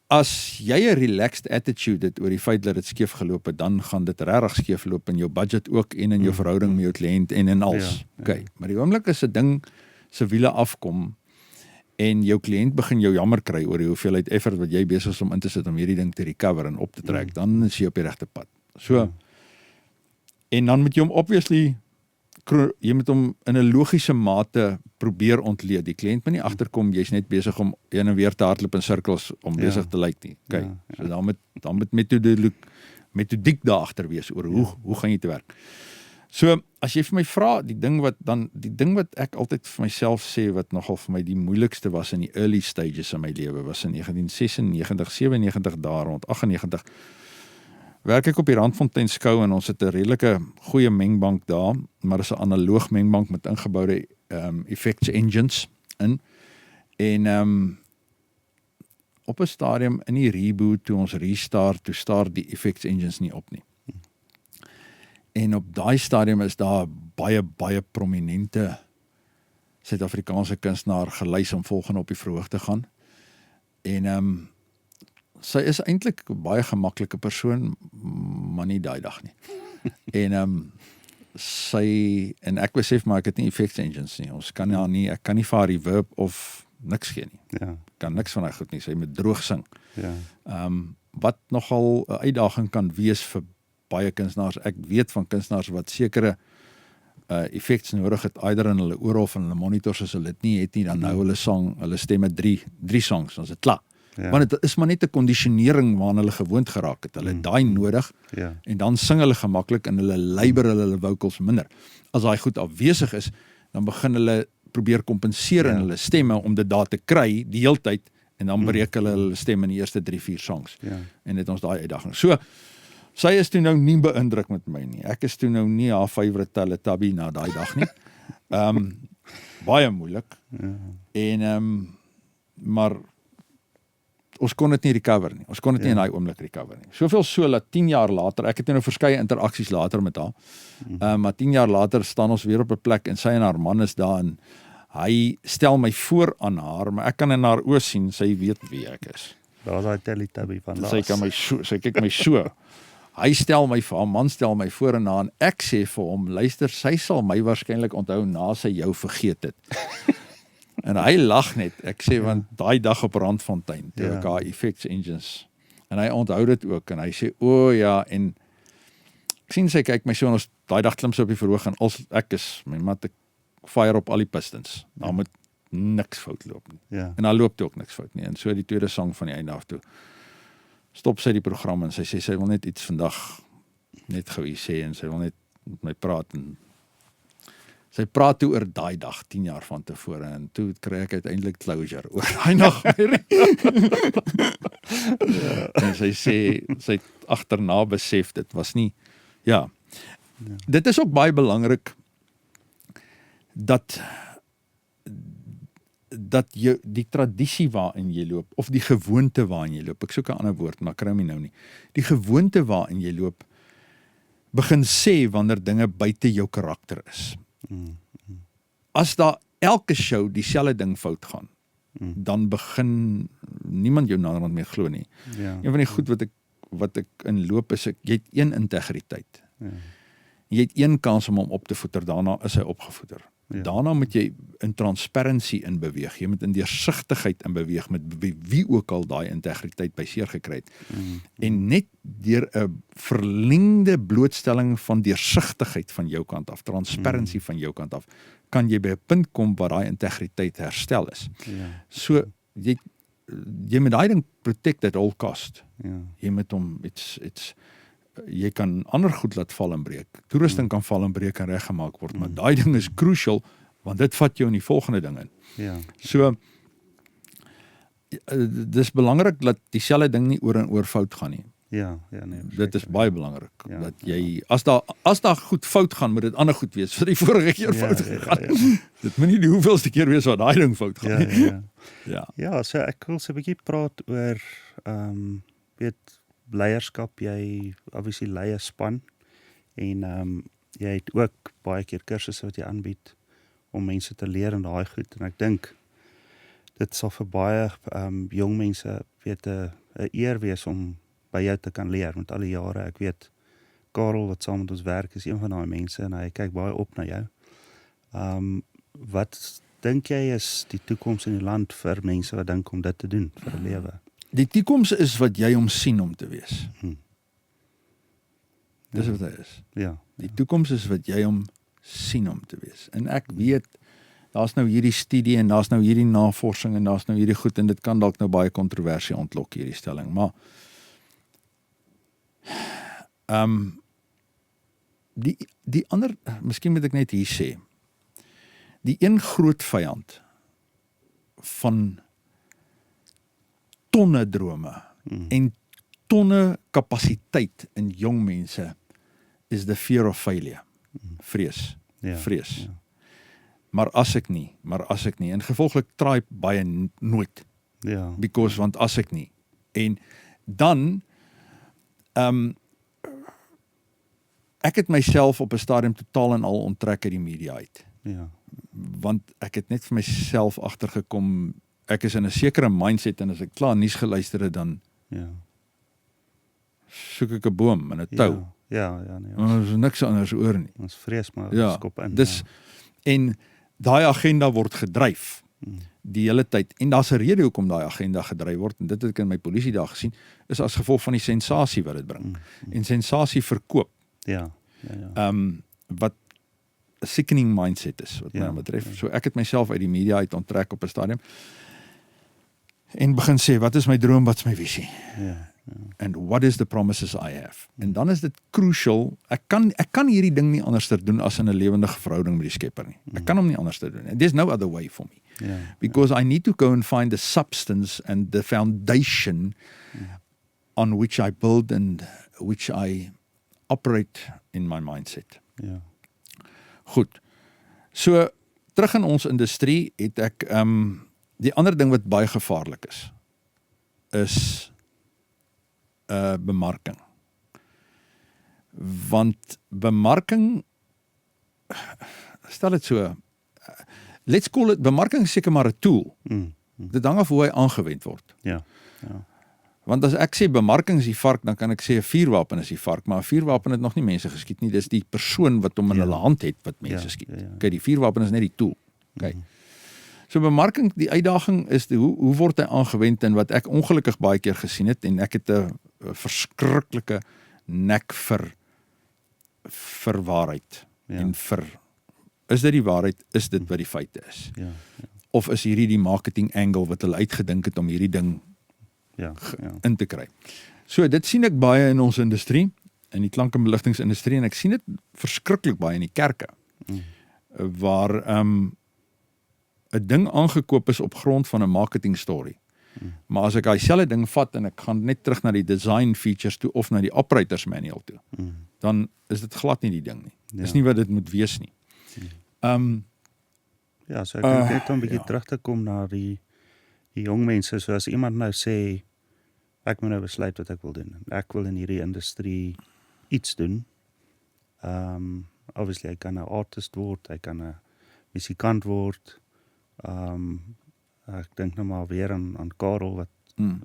Speaker 3: As jy 'n relaxed attitude het oor die feit dat dit skeef geloop het, dan gaan dit regtig skeef loop in jou budget ook en in jou verhouding met jou kliënt en in alles. Okay. Maar die oomblik as 'n ding se wiele afkom en jou kliënt begin jou jammer kry oor die hoeveelheid effort wat jy besig is om in te sit om hierdie ding te recover en op te trek, dan is jy op die regte pad. So, en dan moet jy hom obviously, jy moet hom in 'n logiese mate probeer ontleed. Die kliënt moet nie agterkom, jy's net besig om een en weer te hardloop in sirkels om besig te lyk nie. Okay. So dan moet metodiek daar agter wees oor hoe gaan jy te werk. So, as jy vir my vra, die ding wat ek altyd vir myself sê, wat nogal vir my die moeilikste was in die early stages in my lewe, was in 1996, 97 daar rond, 98, werk ek op die Randfontein skou en ons het 'n redelike goeie mengbank daar, maar is 'n analoog mengbank met ingeboude effects engines in. En op 'n stadium in die reboot, toe ons restart, toe start die effects engines nie op nie. En op daai stadium is daar baie prominente Suid-Afrikaanse kunstenaar gelys om volgende op die verhoog te gaan. En sy is eintlik 'n baie gemaklike persoon, maar nie daai dag nie. En ek besef maar ek het nie effects engines nie. Ons kan nie, ek kan nie vir haar reverb of niks gee nie.
Speaker 2: Ja.
Speaker 3: Kan niks van haar goed nie. Sy moet droog sing.
Speaker 2: Ja.
Speaker 3: Wat nogal 'n uitdaging kan wees vir baie kunstenaars. Ek weet van kunstenaars wat sekere effects nodig het, either in hulle oor of in hulle monitors, as hulle dit nie het nie, dan nou hulle stemme 3 songs, dan is dit klaar.
Speaker 2: Ja.
Speaker 3: Want dit is maar net 'n kondisionering waaraan hulle gewoond geraak het. Hulle het daai nodig, en dan sing hulle gemaklik en hulle labour hulle vocals minder. As daai goed afwesig is, dan begin hulle probeer kompenseer in hulle stemme om dit daar te kry die heeltyd, en dan breek hulle stemme in die eerste 3-4 songs. En dit ons daai uitdaging. So, sy is toe nou nie beïndruk met my nie. Ek is toe nou nie haar favorite Teletubby na daai dag nie. Baie moeilik. Maar ons kon dit nie recover nie. Ons kon dit nie in daai oomblik recover nie. Soveel so dat 10 jaar later, ek het nou verskeie interaksies later met haar, maar 10 jaar later staan ons weer op 'n plek en sy en haar man is daar en hy stel my voor aan haar, maar ek kan in haar oë sien, sy weet wie ek is.
Speaker 2: Daar is daai Teletubby van laas.
Speaker 3: Sy kyk my so. Hy stel my vir, haar man stel my voor en na, en ek sê vir hom, luister, sy sal my waarskynlik onthou na sy jou vergeet het. En hy lag net, ek sê, want daai dag op Randfontein, toe ek haar effects engines, en hy onthou dit ook, en hy sê, ja, en ek sien sy kyk my so, en ons daai dag klim sy op die verhoog, en ek is, my mat, ek fire op al die pistons, daar moet niks fout loop nie, en daar loop toe ook niks fout nie, en so die tweede song van die einde af toe, stop sy die program en sy sê, sy wil net iets vandag net gou iets sê en sy wil net met my praat en Sy praat toe oor daai dag 10 jaar van tevore en toe kry ek uiteindelik closure oor daai nagmerrie. En sy sê sy het agterna besef dit was nie Dit is ook baie belangrik dat jy die tradisie waarin jy loop of die gewoonte waarin jy loop. Ek soek 'n ander woord, maar kry my nou nie. Die gewoonte waarin jy loop begin sê wanneer dinge buite jou karakter is. As daar elke show dieselfde ding fout gaan, dan begin niemand jou naderhand meer glo nie. Een van die goed wat ek in loop is, jy het een integriteit. Jy het een kans om hom op te voeder, daarna is hy opgevoeder. Daarna moet jy in transparency in beweeg, jy moet in deursigtigheid in beweeg met wie ook al daai integriteit by seer gekry het. En net deur 'n verlengde blootstelling van deursigtigheid van jou kant af, transparency van jou kant af, kan jy by 'n punt kom waar daai integriteit herstel is. So, jy moet daai ding protect at all cost. Jy moet hom jy kan ander goed laat val en breek. Toerusting kan val en breek en reggemaak word, maar daai ding is crucial, want dit vat jou in die volgende ding in. So, dis belangrik dat dieselfde ding nie oor en oor fout gaan nie.
Speaker 2: Nee.
Speaker 3: Dit is baie belangrik, dat jy, as daar goed fout gaan, moet dit ander goed wees, vir die vorige keer fout gegaan. Dit moet nie die hoeveelste keer wees waar daai ding fout gaan nie.
Speaker 2: So ek wil so 'n bietjie praat oor, leierskap, jy obviously lei 'n span en jy het ook baie keer kursusse wat jy aanbied om mense te leer in daai goed en ek dink dit sal vir baie jong mense 'n eer wees om by jou te kan leer met al die jare. Ek weet Karel wat saam met ons werk is een van daai mense en hy kyk baie op na jou. Wat dink jy is die toekoms in die land vir mense wat dink om dit te doen vir 'n lewe?
Speaker 3: Die toekoms is wat jy hom sien om te wees. Dis wat hy is. Die toekoms is wat jy hom sien om te wees. En ek weet, daar's nou hierdie studie en daar's nou hierdie navorsing en daar's nou hierdie goed en dit kan dalk nou baie kontroversie ontlok hierdie stelling, maar die ander, miskien moet ek net hier sê, die een groot vyand van tonne drome en tonne kapasiteit in jong mense is the fear of failure. Vrees. Maar as ek nie, en gevolglik try baie nooit. Because, want as ek nie. En dan ek het myself op 'n stadium totaal en al onttrek uit die media uit. Want ek het net vir myself agtergekom, ek is in 'n sekere mindset en as ek klaar nuus geluister het, dan soek ek 'n boom en 'n tou. Ons is niks anders oor nie.
Speaker 2: Ons vrees maar skop in.
Speaker 3: En daai agenda word gedryf die hele tyd. En daar's 'n rede hoekom daai agenda gedryf word, en dit het ek in my polisiedag gesien, is as gevolg van die sensasie wat dit bring. En sensasie verkoop. Wat 'n sickening mindset is, wat my betref. So ek het myself uit die media uit onttrek op 'n stadium en begin sê, wat is my droom, wat is my visie? And what is the promises I have? En dan is dit crucial, ek kan hierdie ding nie anders doen as in 'n lewendige verhouding met die Skepper nie. Ek kan hom nie anders doen. There's no other way for me. Because I need to go and find the substance and the foundation on which I build and which I operate in my mindset. Goed. So, terug in ons industrie het ek, die ander ding wat baie gevaarlik is bemarking. Want bemarking, stel dit so, let's call it, bemarking is seker maar 'n tool. Dit hang af hoe hy aangewend word. Want as ek sê bemarking is die vark, dan kan ek sê 'n vuurwapen is die vark, maar 'n vuurwapen het nog nie mense geskiet nie, dis die persoon wat hom in hulle hand het wat mense skiet. Okay, die vuurwapen is net die tool. Okay. So bemarking, die uitdaging is, hoe word hy aangewend, en wat ek ongelukkig baie keer gesien het, en ek het 'n verskriklike nek vir waarheid, en is dit die waarheid, is dit wat die feite is? Of is hierdie die marketing angle wat hulle uitgedink het om hierdie ding in te kry? So dit sien ek baie in ons industrie, in die klank- en beligtingsindustrie, en ek sien dit verskriklik baie in die kerke. waar 'n ding aangekoop is op grond van 'n marketing story. Maar as ek daai selfde ding vat en ek gaan net terug na die design features toe of na die operators manual toe, dan is dit glad nie die ding nie. Dis nie wat dit moet wees nie.
Speaker 2: Ja, so ek dink net om 'n bietjie terug te kom na die jong mense, so as iemand nou sê, ek moet nou besluit wat ek wil doen. Ek wil in hierdie industrie iets doen. Obviously, hy kan 'n artist word, hy kan 'n musikant word. Ek dink nou maar weer aan Karel,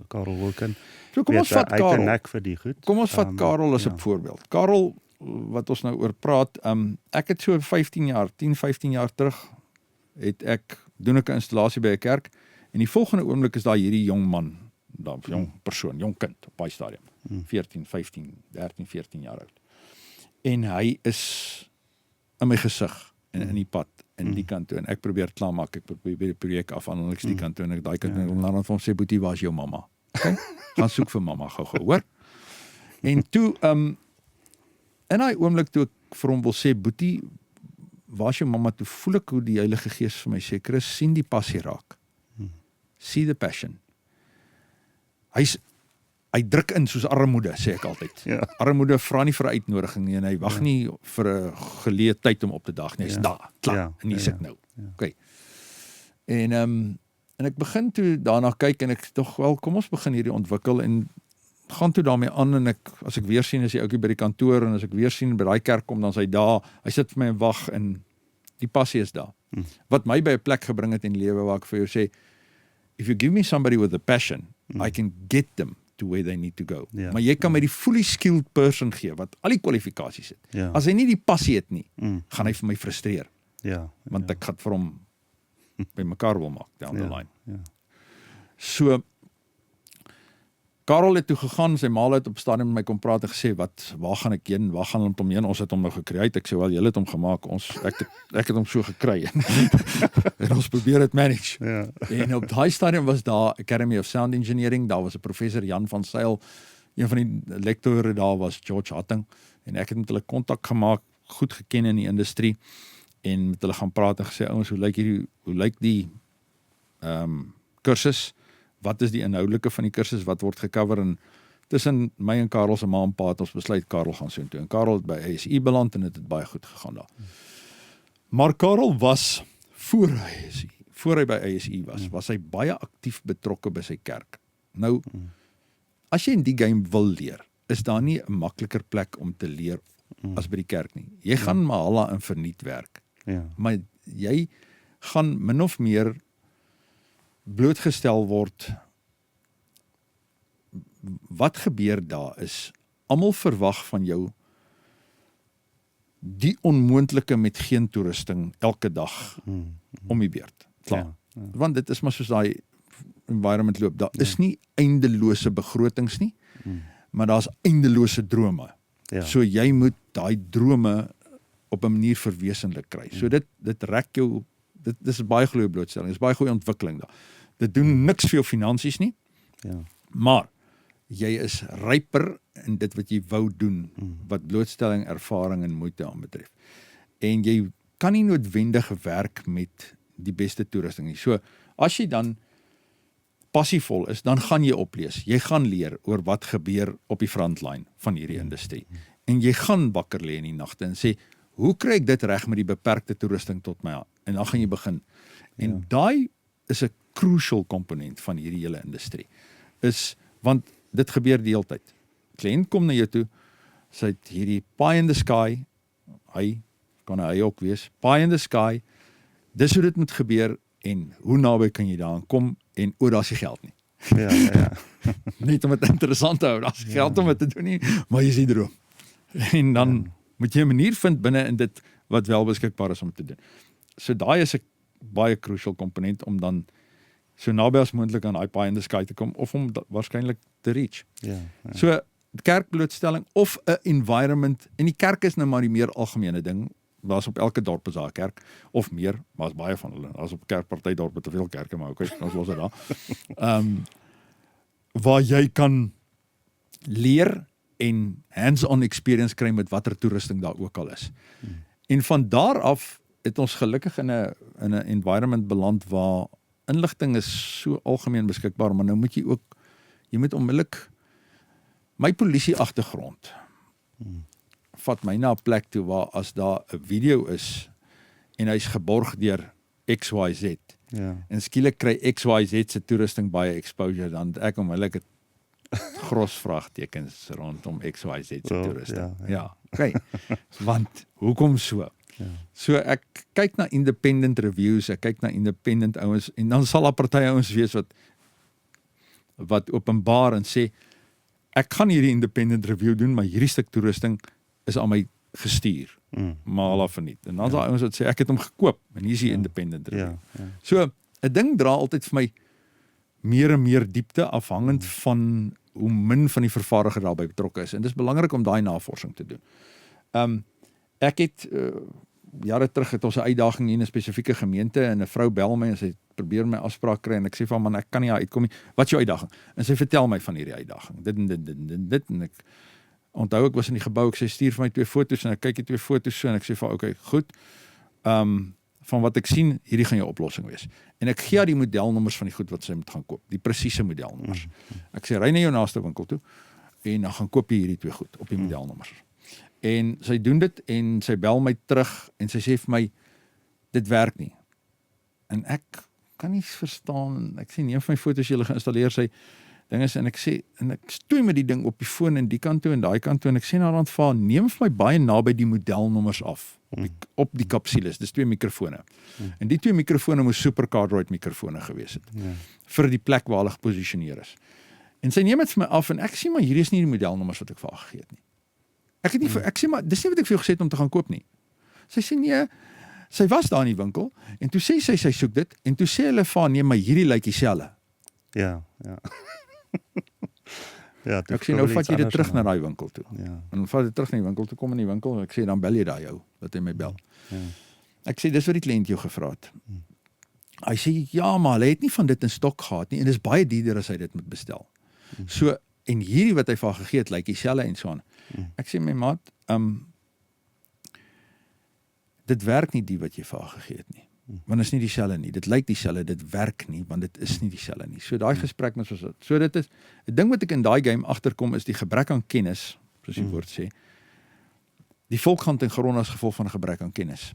Speaker 2: Karel Wilken.
Speaker 3: So kom ons vat
Speaker 2: Hy het 'n
Speaker 3: Karel.
Speaker 2: nek vir die goed.
Speaker 3: Kom ons vat Karel as 'n voorbeeld. Karel, wat ons nou oor praat, ek het so 10, 15 jaar terug, doen ek 'n installasie by 'n kerk, en die volgende oomblik is daar hierdie jong man, jong persoon, jong kind op daai stadium, 14, 15, 13, 14 jaar oud. En hy is in my gesig en in die pad in die kant toe, en ek probeer klaarmaak, ek probeer die projek afhandel, ek is die kant toe, en ek daai kant toe, en dan vir hom sê, Boetie, waar is jou mamma? Okay? Gaan soek vir mamma, gou, hoor? En toe, in daai oomblik toe ek vir hom wil sê, Boetie, waar is jou mamma? Toe voel ek hoe die Heilige Gees vir my sê, Chris, sien die passie raak. See the passion. Hy druk in soos armoede, sê ek altyd.
Speaker 2: Ja.
Speaker 3: Armoede vra nie vir 'n uitnodiging nie, en hy wag nie vir 'n geleentheid om op te dag nie. Hy's daar, klaar, en hier sit nou. Okay. En ek begin toe daarna kyk, en ek tog wel, kom ons begin hierdie ontwikkel, en gaan toe daarmee aan, en as ek weer sien, is die ouetjie by die kantoor, en as ek weer sien by daai kerk kom, dan is hy daar, hy sit vir my en wag, en die passie is daar. Wat my by 'n plek gebring het in die lewe, waar ek vir jou sê, if you give me somebody with a passion, I can get them to where they need to go.
Speaker 2: Ja.
Speaker 3: Maar jy kan my die fully skilled person gee, wat al die kwalifikasies het.
Speaker 2: Ja.
Speaker 3: As hy nie die passie het nie, gaan hy vir my frustreer,
Speaker 2: Ja.
Speaker 3: want ek gaan vir hom by mekaar wil maak, down the line.
Speaker 2: Ja.
Speaker 3: So, Karel het toe gegaan, sy ma het op stadium met my kom praat en gesê, waar gaan ek heen, waar gaan hom heen, ons het hom nou gekry, ek sê, wel, julle het hom gemaak, ek het hom so gekry, en ons probeer het manage.
Speaker 2: Ja.
Speaker 3: En op daai stadium was daar Academy of Sound Engineering, daar was 'n professor Jan van Sail, een van die lektore daar was George Hatting, en ek het met hulle kontak gemaak, goed geken in die industrie, en met hulle gaan praat en gesê, ouens, hoe lyk die kursus, wat is die inhoudelike van die kursus, wat word gecover, en tussen my en Karel se ma en pa het ons besluit, Karel gaan so toe, en Karel het by ASI beland, en het baie goed gegaan daar. Maar Karel was, voor hy by ASI was hy baie aktief betrokke by sy kerk. Nou, as jy in die game wil leer, is daar nie 'n makliker plek om te leer as by die kerk nie. Jy gaan mahala in verniet werk, maar jy gaan min of meer blootgestel word. Wat gebeur daar is, almal verwag van jou die onmoontlike met geen toerusting elke dag om die beurt. Klaar. Want dit is maar soos daai environment loop. Daar is nie eindelose begrotings nie, maar daar's eindelose drome. So jy moet daai drome op 'n manier verwesenlik kry. So dit rek jou, dit is baie goeie blootstelling, dit is baie goeie ontwikkeling daar. Dit doen niks vir jou finansies nie, maar jy is ryper in dit wat jy wou doen, wat blootstelling, ervaring en moeite aanbetref. En jy kan nie noodwendig werk met die beste toerusting nie. So, as jy dan passievol is, dan gaan jy oplees. Jy gaan leer oor wat gebeur op die frontline van hierdie industrie. En jy gaan wakker lê in die nagte en sê, hoe kry ek dit reg met die beperkte toerusting tot my? En dan gaan jy begin. En daai is 'n crucial komponent van hierdie hele industrie. Want dit gebeur die hele tyd. Kliënt kom na jou toe, sy het hierdie pie in the sky, kan hy ook wees, pie in the sky, dis hoe dit moet gebeur, en hoe naby kan jy daaraan kom, en daar's nie geld nie. Net om het interessant te hou, daar's geld om het te doen nie, maar jy is die droom. En dan moet jy 'n manier vind binne in dit, wat wel beskikbaar is om te doen. So daai is 'n baie crucial komponent, om dan so naby as moontlik aan daai pie in the sky te kom, of om waarskynlik te reach. So, kerkblootstelling, of 'n environment, en die kerk is nou maar die meer algemene ding, daar's op elke dorp is daar 'n kerk, of meer, maar is baie van hulle, daar's op kerkpartydorpe te veel kerke, maar okay, ons los dit daar. Waar jy kan leer en hands-on experience kry met watter toerusting daar ook al is. En van daar af het ons gelukkig in 'n environment beland waar inligting is so algemeen beskikbaar, maar nou moet jy moet onmiddellik my polisie agtergrond vat my na 'n plek toe waar as daar 'n video is en hy's geborg deur XYZ
Speaker 2: Ja.
Speaker 3: en skielik kry XYZ se toerusting baie exposure, dan ek onmiddellik het gros vraagtekens rondom XYZ se toerusting. Ja, okay. Want hoekom so?
Speaker 2: Ja.
Speaker 3: So ek kyk na independent reviews, ek kyk na independent ouens en dan sal daar party ouens wees wat openbaar en sê ek gaan hierdie independent review doen, maar hierdie stuk toerusting is aan my gestuur. Maar al verniet. En dan is daar ouens wat sê ek het hom gekoop en hier is die independent review.
Speaker 2: Ja.
Speaker 3: So 'n ding dra altyd vir my meer en meer diepte afhangend van hoe min van die vervaardiger daarbey betrokke is. En dis belangrik om daai navorsing te doen. Ek het jare terug het ons 'n uitdaging hier in 'n spesifieke gemeente en 'n vrou bel my en sy probeer my afspraak kry en ek sê van man ek kan nie daar uitkom nie. Wat is jou uitdaging? En sy vertel my van hierdie uitdaging. Dit en ek onthou ek was in die gebou, ek sê stuur vir my 2 foto's en ek kyk die 2 foto's so en ek sê van okay, goed. Van wat ek sien, hierdie gaan jou oplossing wees. En ek gee haar die modelnommers van die goed wat sy moet gaan koop, die presiese modelnommers. Ek sê ry na jou naaste winkel toe en dan gaan koop jy hierdie 2 goed op die modelnommers. En sy doen dit en sy bel my terug en sy sê vir my dit werk nie. En ek kan nie verstaan, ek sê neem vir my foto's jy geïnstalleer sy ding is en ek sê en ek stoei met die ding op die foon en die kant toe en daai kant toe en ek sê na haar vir neem vir my baie naby die modelnommers af op die kapsules. Dis 2 mikrofone. En die 2 mikrofone moes super cardioid mikrofone gewees het. Vir die plek waar hulle geposisioneer is. En sy neem dit vir my af en ek sê maar hierdie is nie die modelnommers wat ek vir haar gegee het nie. Ek het nie ek sê maar dis nie wat ek vir jou gesê het om te gaan koop nie. Sy sê nee, sy was daar in die winkel en toe sê sy soek dit en toe sê hulle vir nee maar hierdie lyk dieselfde.
Speaker 2: Ja. Ja,
Speaker 3: ek sê nou vat jy dit terug na daai winkel toe.
Speaker 2: Ja.
Speaker 3: En dan vat jy terug na die winkel toe, kom in die winkel en ek sê dan bel jy daai ou wat hy my bel.
Speaker 2: Ja.
Speaker 3: Ek sê dis wat die kliënt jou gevra het. Hy sê ja, maar hy het nie van dit in stok gehad nie en dis baie duurder as hy dit moet bestel. So en hierdie wat hy vir haar gegee het, lyk dieselfde en so aan. Ek sê my maat, dit werk nie die wat jy vir haar gegee het nie. Want dit is nie dieselfde nie. Dit lyk dieselfde, dit werk nie want dit is nie dieselfde nie. So daai gesprek met ons. So dit is 'n ding wat ek in daai game agterkom is die gebrek aan kennis, soos die woord sê. Die volk gaan ten gronde as gevolg van 'n gebrek aan kennis.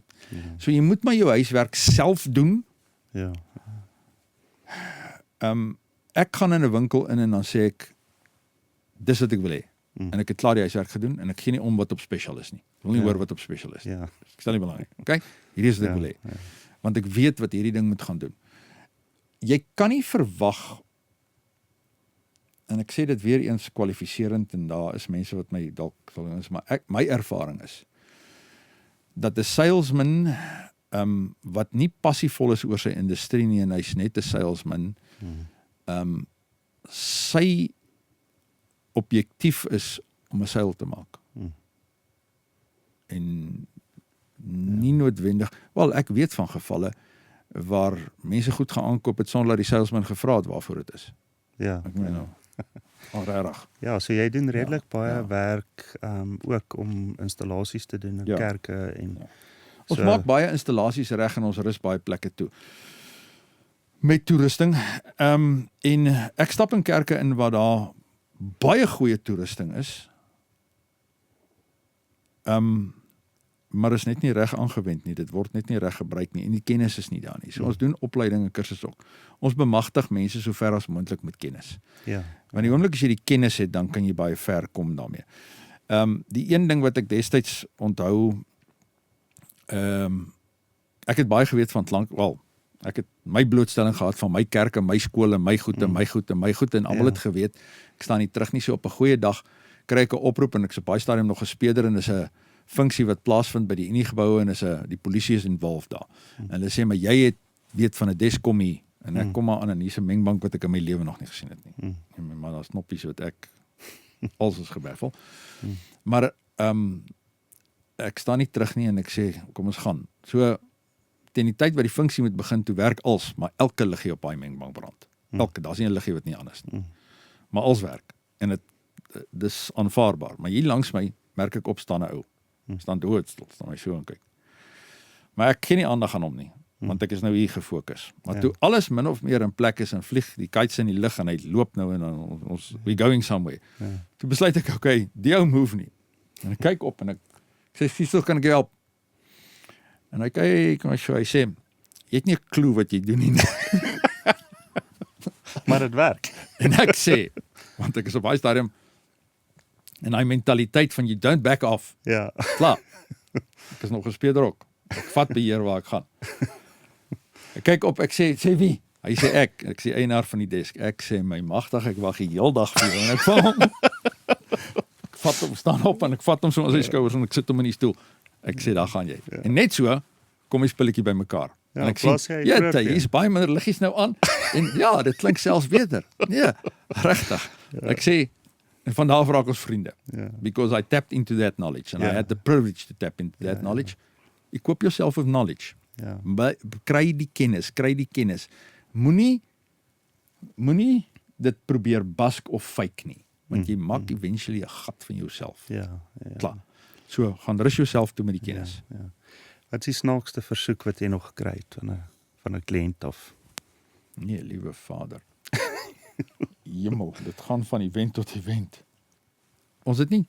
Speaker 3: So jy moet maar jou huiswerk self doen.
Speaker 2: Ja.
Speaker 3: Ek gaan in 'n winkel in en dan sê ek dis wat ek wil hê. En ek het klaar die huiswerk gedoen en ek gee nie om wat op special is nie. Ek wil nie hoor wat op special is.
Speaker 2: Ja.
Speaker 3: Ek stel nie belang nie. Okay? Hierdie is wat ek wil hê. Want ek weet wat hierdie ding moet gaan doen. Jy kan nie verwag en ek sê dit weer eens kwalifiserend en daar is mense wat my dalk sal is, maar my ervaring is dat 'n salesman wat nie passievol is oor sy industrie nie en hy's net 'n salesman sy objektief is om 'n sale te maak. En nie noodwendig, wel ek weet van gevalle waar mense goed gaan aankoop het sonder dat die salesman gevra het waarvoor dit is.
Speaker 2: Ja.
Speaker 3: Ek meen nou. Regtig.
Speaker 2: Ja, so jy doen redelik baie werk ook om installasies te doen in kerke en
Speaker 3: Ons maak baie installasies reg en ons rus baie plekke toe. Met toerusting. En ek stap in kerke in waar daar baie goeie toerusting is. Maar is net nie reg aangewend nie. Dit word net nie reg gebruik nie en die kennis is nie daar nie. So ons doen opleiding en kursusse ook. Ons bemagtig mense so ver as moontlik met kennis.
Speaker 2: Ja.
Speaker 3: Want die oomblik as jy die kennis het, dan kan jy baie ver kom daarmee. Die een ding wat ek destyds onthou, ek het baie geweet van ek het my blootstelling gehad van my kerk en my skool en my goed en my goed en my goed en almal het geweet. Ek staan nie terug nie, so op 'n goeie dag kry ek 'n oproep en ek is op baie stadium nog gespeeder en is 'n funksie wat plaasvind by die Unie-geboue en die polisie is involved daar. En hulle sê maar jy weet van 'n Deskom hier en ek kom maar aan en hier's 'n mengbank wat ek in my lewe nog nie gesien het nie. En maar daar's knoppies wat ek als is gebaffel. Maar ek staan nie terug nie en ek sê kom ons gaan. So teen die tyd wat die funksie moet begin toe werk maar elke liggie op daai mengbank brand. Elke, daar's nie 'n liggie wat nie anders nie. Maar als werk en dit dis aanvaarbaar. Maar hier langs my merk ek opstaan 'n ou. Staan doodstil, staan my so en kyk. Maar ek gee nie aandag aan hom nie, want ek is nou hier gefokus. Maar toe alles min of meer in plek is en vlieg die kites in die lug en hy loop nou en ons we going somewhere. Toe besluit ek, okay, die ou move nie. En ek kyk op en ek sê, "Siesel, kan ek jou help?" En hy kyk, hy sê, "Jy het nie 'n klou wat jy doen nie."
Speaker 2: Maar dit werk.
Speaker 3: En ek sê, want ek is op baie stadium en hy mentaliteit van you don't back off.
Speaker 2: Ja.
Speaker 3: Klaar. Ek is nog gespeeld ook. Ek vat beheer waar ek gaan. Ek kyk op, ek sê wie? Hy sê ek sê eienaar van die desk. Ek sê my magtig, ek wag die heel dag vir hom en ek val hom. Ek vat hom, staan op en ek vat hom so aan sy skouers en ek sit hom in die stoel. Ek sê daar gaan jy. En net so kom die spulletjie by mekaar.
Speaker 2: Ja,
Speaker 3: en ek sien, hier's baie minder liggies nou aan. En ja, dit klink selfs beter. Nee, regtig. Ek sê, en van daar raak ons vriende. Because I tapped into that knowledge and I had the privilege to tap into that knowledge. Equip yourself with knowledge. Kry die kennis. Moenie dit probeer bask of fake nie. Want jy maak eventually 'n gat van jouself. Klaar. So, gaan rus jouself toe met die kennis.
Speaker 2: Wat is die snaakste versoek wat jy nog gekry het van 'n kliënt af?
Speaker 3: Nee, liewe Vader. Jemmel, dit gaan van event tot event. Ons het nie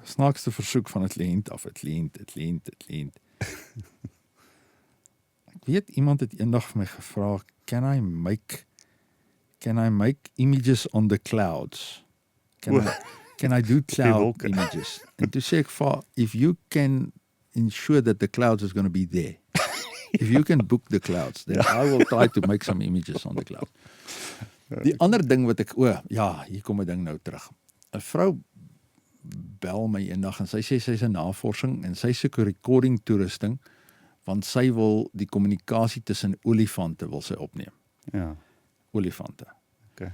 Speaker 3: snaakste versoek van 'n kliënt af, 'n kliënt. Ek weet iemand het eendag vir my gevra, can I make images on the clouds? Can I do cloud images? En toe sê ek vir, if you can ensure that the clouds is going to be there. If you can book the clouds, then I will try to make some images on the cloud. Die ander ding wat ek, hier kom 'n ding nou terug. 'n Vrou bel my eendag en sy sê sy's 'n navorsing en sy soek 'n recording toerusting want sy wil die kommunikasie tussen olifante wil sy opneem.
Speaker 2: Ja.
Speaker 3: Olifante.
Speaker 2: Okay.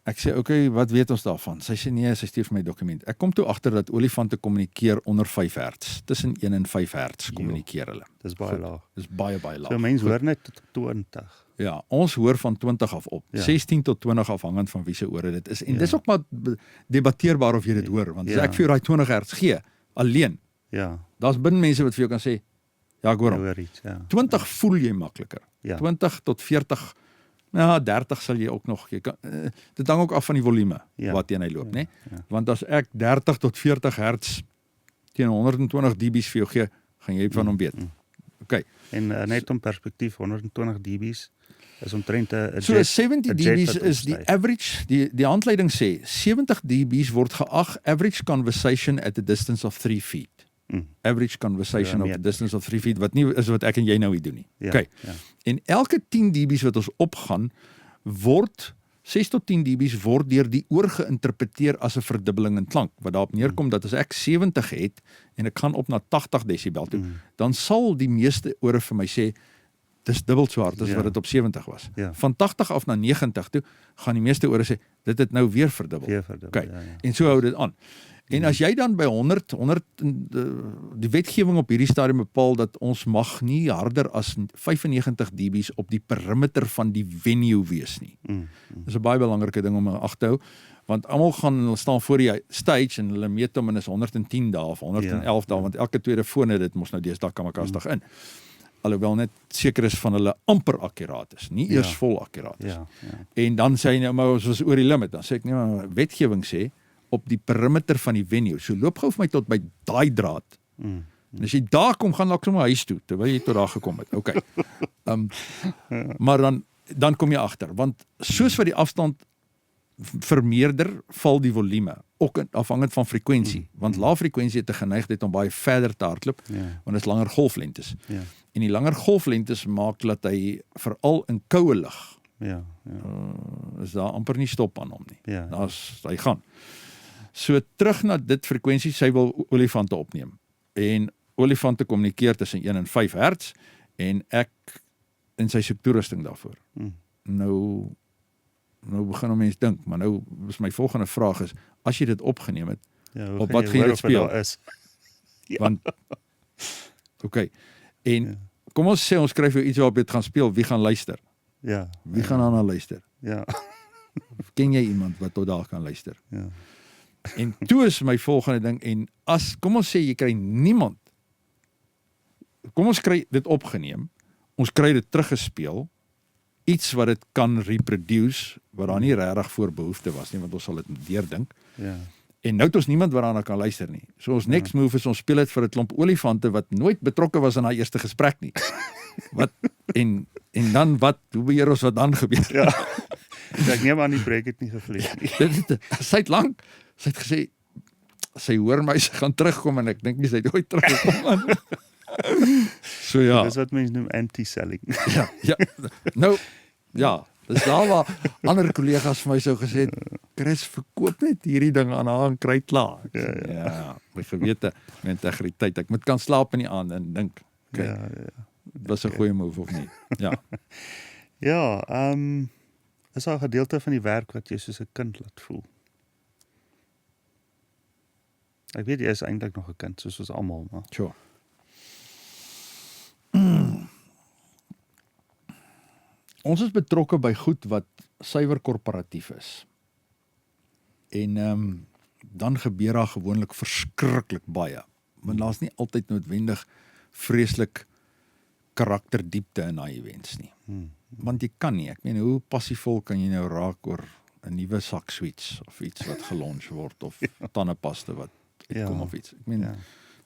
Speaker 3: Ek sê, okay, wat weet ons daarvan? Sy sê nee, sy stuur vir my dokument. Ek kom toe agter dat olifante kommunikeer onder 5 Hz. Tussen 1 en 5 Hz kommunikeer hulle.
Speaker 2: Dis baie laag.
Speaker 3: Dis baie laag.
Speaker 2: So mense hoor net tot 20.
Speaker 3: Ja, ons hoor van 20 af op. 16 tot 20 afhangend van wie se ore dit is. En dis ook maar debatteerbaar of jy dit hoor, want as ek vir jou daai 20 Hz gee alleen.
Speaker 2: Ja.
Speaker 3: Daar's binne mense wat vir jou kan sê, ja, ek hoor hom. 20 voel jy makliker. 20 tot 40, 30 sal jy ook nog, dit hang ook af van die volume wat teen hy loop, né? Want as ek 30 tot 40 Hz teen 120 dB's vir jou gee, gaan jy van hom weet. Okay.
Speaker 2: En net om perspektief, 120 dB's is omtrent 'n
Speaker 3: so 70 dB's is die average, die handleiding sê 70 dB's word geag average conversation at a distance of 3 feet. Average conversation of a distance of 3 feet, wat nie is wat ek en jy nou hier doen nie. Okay. En elke 10 dB's wat ons opgaan, word 6 tot 10 dB's word deur die oor geïnterpreteer as 'n verdubbeling in klank, wat daarop neerkom dat as ek 70 het en ek gaan op na 80 desibel toe, dan sal die meeste ore vir my sê dis dubbel so hard as wat dit op 70 was. Van 80 af na 90 toe gaan die meeste ore sê dit het nou weer verdubbel. Okay. En so hou dit aan. En as jy dan by 100 die wetgewing op hierdie stadium bepaal dat ons mag nie harder as 95 dB's op die perimeter van die venue wees nie. Dis 'n baie belangrike ding om ag te hou, want almal gaan hulle staan voor die stage en hulle meet hom en is 110 dae of 111 dae, want elke tweede foon het dit mos nou deesdae kamakastig in. Alhoewel net seker is van hulle amper akkuraat is, nie eers vol akkuraat is. En dan sê hy nou maar ons was oor die limit, dan sê ek nee, maar wetgewing sê op die perimeter van die venue. So loop gou vir my tot by daai draad. En as jy daar kom, gaan ek sommer huis toe, terwyl jy tot daar gekom het. Okay. Maar dan kom jy agter, want soos wat die afstand vermeerder, val die volume, ook afhangend van frekwensie, want lae frekwensie het 'n geneigtheid om baie verder te hardloop, want dit is langer golflengtes. En die langer golflengtes maak dat hy veral in koue lug, is daar amper nie stop aan hom nie. Hy gaan. So terug na dit frekwensie, sy wil olifante opneem. En olifante kommunikeer tussen 1 en 5 Hz en ek in sy soek toerusting daarvoor. Nou begin om mens dink, maar nou is my volgende vraag is, as jy dit opgeneem het, op wat gaan jy dit speel? Want, okay, en kom ons sê, ons skryf jou iets waarop jy het gaan speel, wie gaan luister? Wie gaan daarna luister? Ken jy iemand wat tot daar kan luister? En toe is my volgende ding, en as, kom ons sê, jy kry niemand kom ons kry dit opgeneem, ons kry dit teruggespeel, iets wat dit kan reproduce, wat daar nie regtig voor behoefte was nie, want ons sal dit deurdink.
Speaker 2: Ja.
Speaker 3: En nou het ons niemand wat daarna kan luister nie. So ons next move is ons speel dit vir 'n klomp olifante wat nooit betrokke was in daai eerste gesprek nie. Wat en dan wat? Hoe beheer ons wat dan gebeur?
Speaker 2: Ja. Ek neem aan die breek het nie gevlieg nie.
Speaker 3: Sy het lank, sy het gesê sy hoor my sy gaan terugkom en ek dink nie sy het ooit teruggekom man. So ja.
Speaker 2: Dis wat mense noem anti-selling.
Speaker 3: Ja. Nou ja, dis daar waar ander kollegas vir my sou gesê het, Chris, verkoop net hierdie ding aan haar en kry klaar. Ja, my gewete, my integriteit. Ek moet kan slaap in die aand en dink, okay, dit was 'n goeie move of nie. Ja.
Speaker 2: Ja, is daar 'n gedeelte van die werk wat jy soos 'n kind laat voel? Ek weet jy is eintlik nog 'n kind soos ons almal, maar
Speaker 3: Sure. Ons is betrokke by goed wat suiwer korporatief is. En dan gebeur daar gewoonlik verskriklik baie. Maar daar's nie altyd noodwendig vreeslik karakterdiepte in daai events nie. Want jy kan nie, ek meen hoe passievol kan jy nou raak oor 'n nuwe sak sweets of iets wat gelunch word of tandepasta wat uitkom of iets. Ek meen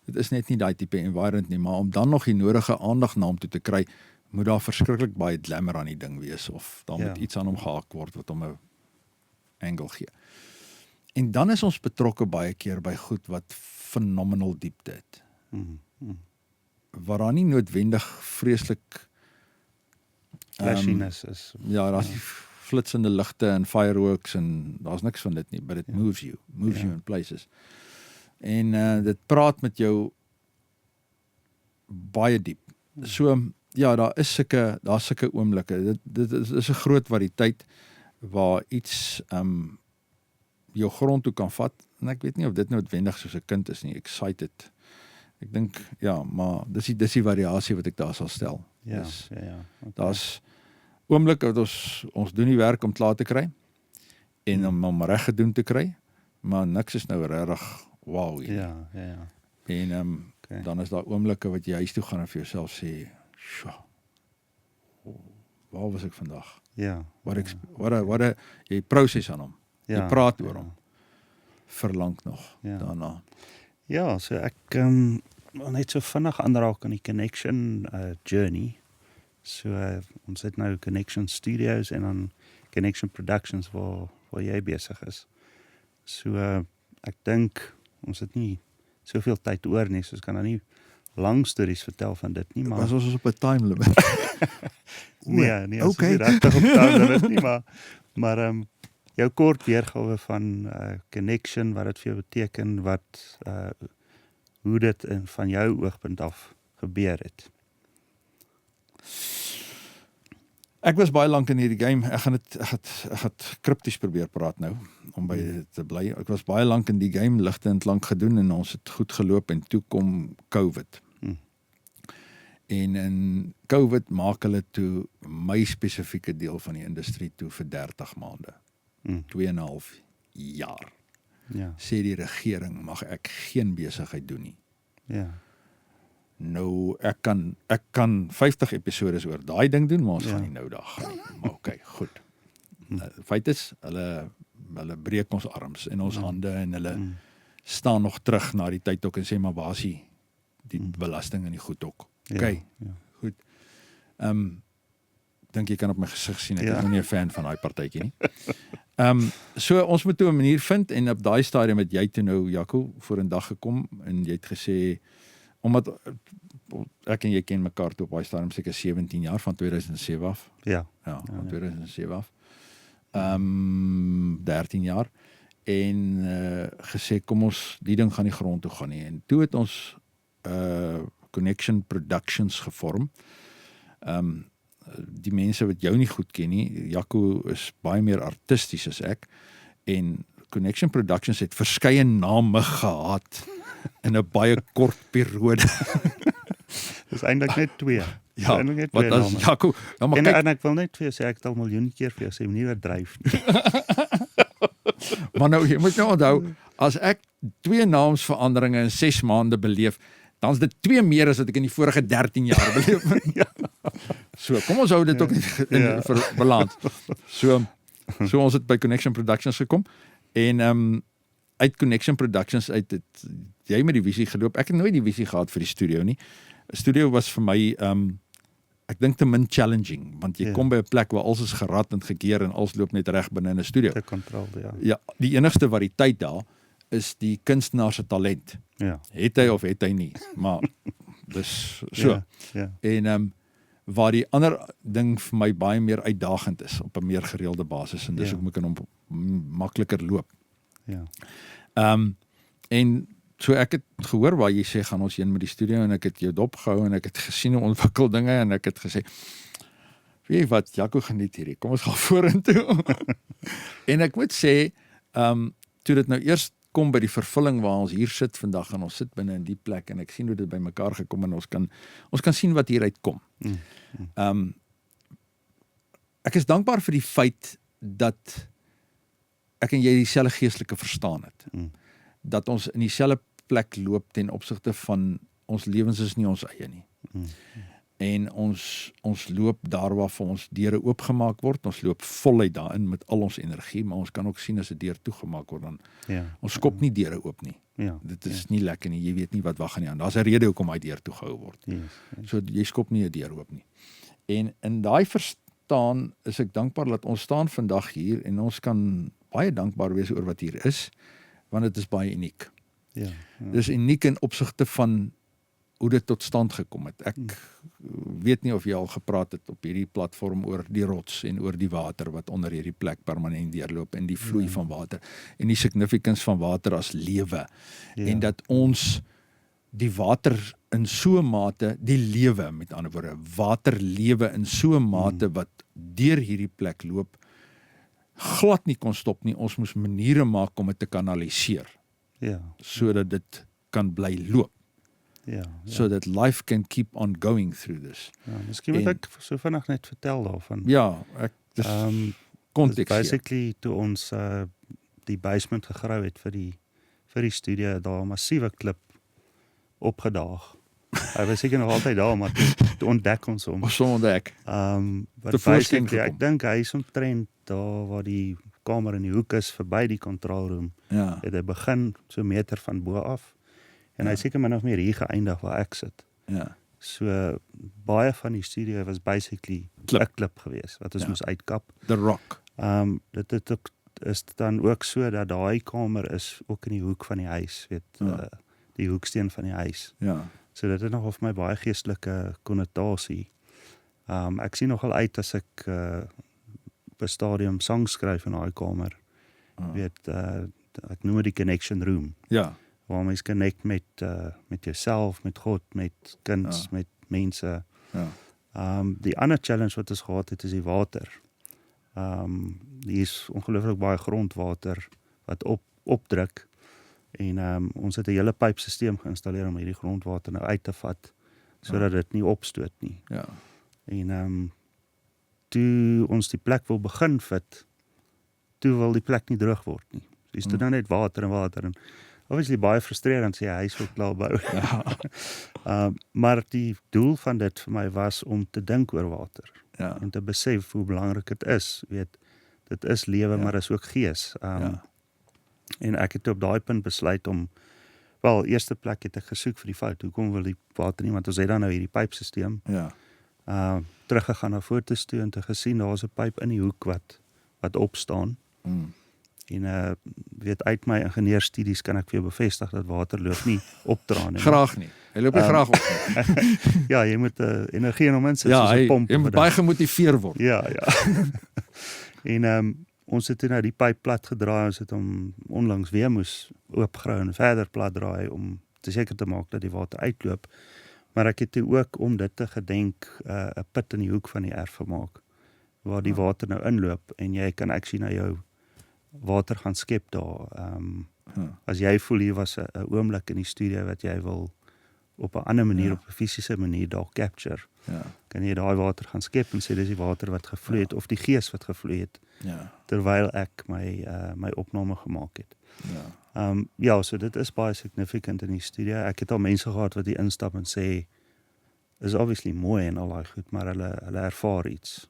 Speaker 3: dit is net nie daai tipe environment nie, maar om dan nog die nodige aandag na hom toe te kry, moet daar verskriklik baie glamour aan die ding wees of dan moet iets aan hom gehaak word wat hom 'n angle gee. En dan is ons betrokke baie keer by goed wat phenomenal diepte het. Waar daar nie noodwendig vreeslik
Speaker 2: flashiness is.
Speaker 3: Ja, daar's die flitsende ligte en fireworks en daar's niks van dit nie, but it moves you in places. En dit praat met jou baie diep. So ja, daar's sulke oomblikke. Dit is 'n groot variëteit waar iets jou grond toe kan vat en ek weet nie of dit noodwendig soos 'n kind is nie, excited. Ek dink ja, maar dis die variasie wat ek daar sal stel.
Speaker 2: Ja,
Speaker 3: Dus,
Speaker 2: okay.
Speaker 3: Daar's oomblikke wat ons doen die werk om klaar te kry en om hom reg gedoen te kry, maar niks is nou regtig wow nie.
Speaker 2: Ja.
Speaker 3: En dan is daar oomblikke wat jy huis toe gaan en vir jouself sê, "Sjoe. Waar was ek vandag?"
Speaker 2: Ja.
Speaker 3: Wat jy proses aan hom. Jy praat oor hom. Verlang nog daarna.
Speaker 2: Ja, so ek wil net so vinnig aanraak aan die Connection journey. So ons het nou Connection Studios en dan Connection Productions waar jy besig is. So ek dink ons het nie soveel tyd oor nie, so ons kan nou nie lang stories vertel van dit nie, maar
Speaker 3: ons is op 'n time limit.
Speaker 2: nee, ons is regtig op time limit nie, maar jou kort weergawe van Connection, wat dit vir jou beteken, wat hoe dit van jou oogpunt af gebeur het.
Speaker 3: Ek was baie lank in hierdie game. Ek gaan kripties probeer praat nou om by dit te bly. Ek was baie lank in die game, ligte en lank gedoen en ons het goed geloop en toe kom COVID. En in COVID maak hulle toe my spesifieke deel van die industrie toe vir 30 maande. 2,5 jaar.
Speaker 2: Ja.
Speaker 3: Sê die regering mag ek geen besigheid doen nie.
Speaker 2: Ja.
Speaker 3: Nou ek kan 50 episodes oor daai ding doen, maar ons gaan nie nou daar gaan nie. Maar okay, goed. Feit is hulle breek ons arms en ons hande en hulle staan nog terug na die tyd ook en sê maar waar is die belasting en die goed ook. Okay. Goed. Dink jy kan op my gesig sien ek is nou nie 'n fan van daai partytjie nie. So ons moet toe 'n manier vind en op daai stadium het jy toe nou Jaco voor 'n dag gekom en jy het gesê omdat ek en jy ken mekaar toe op daai stadium seker 17 jaar van 2007 af.
Speaker 2: Ja,
Speaker 3: van 2007 af. 13 jaar en gesê kom ons die ding gaan nie grond toe gaan nie en toe het ons Connection Productions gevorm. Die mense wat jou nie goed ken nie, Jaco is baie meer artisties as ek en Connection Productions het verskeie name gehad in 'n baie kort periode.
Speaker 2: Dis eintlik net 2.
Speaker 3: Ja, wat as Jaco,
Speaker 2: nou maar kyk en ek wil net vir jou sê ek het al miljoene keer vir jou sê moenie oordryf nie.
Speaker 3: Maar nou jy moet nou onthou as ek 2 naamsveranderinge in 6 maande beleef, dan is dit 2 meer as wat ek in die vorige 13 jaar beleef het. So, kom ons hou dit ook in vir balans. So ons het by Connection Productions gekom, en uit Connection Productions uit het jy met die visie geloop. Ek het nooit die visie gehad vir die studio nie. Studio was vir my, ek dink te min challenging, want jy kom by 'n plek waar alles is gerad en gekeer en alles loop net reg binne in 'n studio.
Speaker 2: Te control,
Speaker 3: Ja, die enigste variëteit daar is die kunstenaar se talent.
Speaker 2: Ja.
Speaker 3: Het hy of het hy nie, maar dis so.
Speaker 2: Ja.
Speaker 3: En waar die ander ding vir my baie meer uitdagend is op 'n meer gereelde basis, en dis hoekom ek kan hom makliker loop.
Speaker 2: Ja.
Speaker 3: En so ek het gehoor waar jy sê gaan ons heen met die studio, en ek het jou dop gehou en ek het gesien hoe ontwikkel dinge, en ek het gesê, weet jy wat, Jaco geniet hierdie, kom ons gaan vorentoe. En ek moet sê, toe dit nou eers kom by die vervulling waar ons hier sit vandag, en ons sit binne in die plek, en ek sien hoe dit by mekaar gekom, en ons kan sien wat hieruit kom. Ek is dankbaar vir die feit dat ek en jy dieselfde geestelike verstaan het. Dat ons in dieselfde plek loop ten opsigte van ons lewens is nie ons eie nie. En ons loop daar waar vir ons deure oopgemaak word, ons loop voluit daarin met al ons energie, maar ons kan ook sien as 'n deur toegemaak word, dan ons skop nie deure oop nie. Dit is nie lekker nie, jy weet nie wat wag aan die aan. Daar's 'n rede hoekom hy deur toegehou word. So jy skop nie 'n deur oop nie. En in daai verstaan is ek dankbaar dat ons staan vandag hier, en ons kan baie dankbaar wees oor wat hier is, want dit is baie uniek. Dit is uniek in opsigte van hoe dit tot stand gekom het. Ek weet nie of jy al gepraat het op hierdie platform oor die rots en oor die water wat onder hierdie plek permanent deurloop, en die vloei van water, en die significance van water as lewe, en dat ons die water in so 'n mate, die lewe met ander woorde, water lewe in so 'n mate wat deur hierdie plek loop, glad nie kon stop nie. Ons moes maniere maak om dit te kanaliseer, sodat dit kan bly loop. So that life can keep on going through this.
Speaker 2: Miskien moet ek so vinnig net vertel daarvan.
Speaker 3: Ek dis konteks.
Speaker 2: Basically, toe ons die basement gegrou het vir die studio, daar 'n massiewe klip opgedaag. Hy was seker nog altyd daar, maar toe ontdek ons hom.
Speaker 3: Ons ontdek.
Speaker 2: Wat basically, ek dink hy is omtrent daar waar die kamer in die hoek is, verby die kontrolroom. Het hy begin so 'n meter van bo af. En hy seker min of meer hier geëindig waar ek sit. So baie van die studio was basically 'n klip geweest wat ons moes uitkap.
Speaker 3: The Rock.
Speaker 2: Dit is dan ook so dat daai kamer is ook in die hoek van die huis, die hoeksteen van die huis. So dit het nog vir my baie geestelike konnotasie. Ek sien nogal uit as ek op 'n stadium songs skryf in daai kamer. Ek noem dit die connection room. Waar mens connect met jouself, met God, met kuns, met mense. Die ander challenge wat ons gehad het is die water. Die is ongelooflik baie grondwater wat opdruk, en ons het 'n hele pypstelsel geïnstalleer om hierdie grondwater nou uit te vat, sodat dit nie opstoot nie. En toe ons die plek wil begin fit, toe wil die plek nie droog word nie. Dis toe nou net water en obviously baie frustrerend sê hy wil klaar bou. Maar die doel van dit vir my was om te dink oor water. En te besef hoe belangrik dit is. Dit is lewe, maar is ook gees. En ek het op daai punt besluit om, eerste plek het ek gesoek vir die fout. Hoekom wil die water nie? Want ons het dan nou hierdie pypstelsel. Teruggegaan na foto's toe en te gesien, daar is 'n pyp in die hoek wat opstaan. En uit my ingenieurstudies kan ek vir jou bevestig dat water loop nie op trane.
Speaker 3: Graag nie. Hy loop nie graag op.
Speaker 2: Jy moet energie in hom insit, soos 'n pomp.
Speaker 3: Jy moet baie gemotiveer word.
Speaker 2: En ons het nou die pyp plat gedraai, ons het hom onlangs weer moes oopgrou en verder plat draai om te seker te maak dat die water uitloop. Maar ek het toe ook om dit te gedenk 'n put in die hoek van die erf gemaak waar die water nou inloop en jy kan actually na jou water gaan skep daar. As jy voel hier was 'n oomblik in die studio wat jy wil op 'n ander manier, op 'n fisiese manier daar capture, kan jy daai water gaan skep en sê dis die water wat gevloei het of die gees wat gevloei het terwyl ek my opname gemaak het. Ja, so dit is baie significant in die studio. Ek het al mense gehad wat hier instap en sê, is obviously mooi en al daai goed, maar hulle ervaar iets.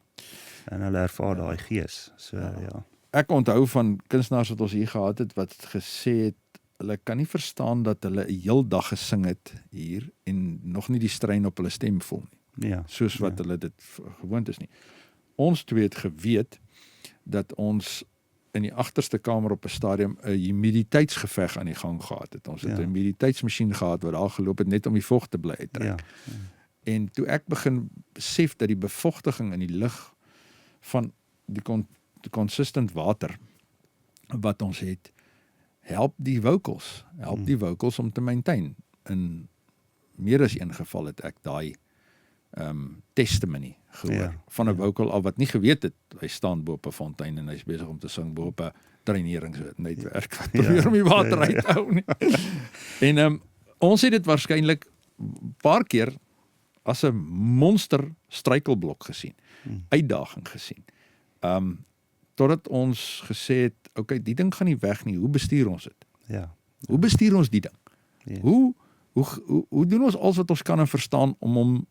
Speaker 2: En hulle ervaar daai gees. So ja.
Speaker 3: Ek onthou van kunstenaars wat ons hier gehad het, wat gesê het, hulle kan nie verstaan dat hulle 'n heel dag gesing het hier, en nog nie die strain op hulle stem voel nie.
Speaker 2: Ja.
Speaker 3: Soos wat hulle dit gewoond is nie. Ons twee het geweet, dat ons in die agterste kamer op 'n stadium 'n humiditeitsgeveg aan die gang gehad het. Ons het 'n humiditeitsmasjien gehad wat daar geloop het net om die vog te bly uittrek.
Speaker 2: Ja.
Speaker 3: En toe ek begin besef dat die bevochtiging in die lug van die consistent water wat ons het, help die vocals om te maintain. In meer as een geval het ek daai testimony gehoor van 'n vocal af wat nie geweet het, hy staan bo op 'n fontein en hy's besig om te sing bo op 'n dreineringsnetwerk wat probeer om die water uit te hou nie. En ons het dit waarskynlik paar keer as 'n monster struikelblok gesien, uitdaging gesien. Totdat ons gesê het, okay, die ding gaan nie weg nie, hoe bestuur ons dit?
Speaker 2: Ja.
Speaker 3: Hoe bestuur ons die ding?
Speaker 2: Yes.
Speaker 3: Hoe doen ons alles wat ons kan en verstaan om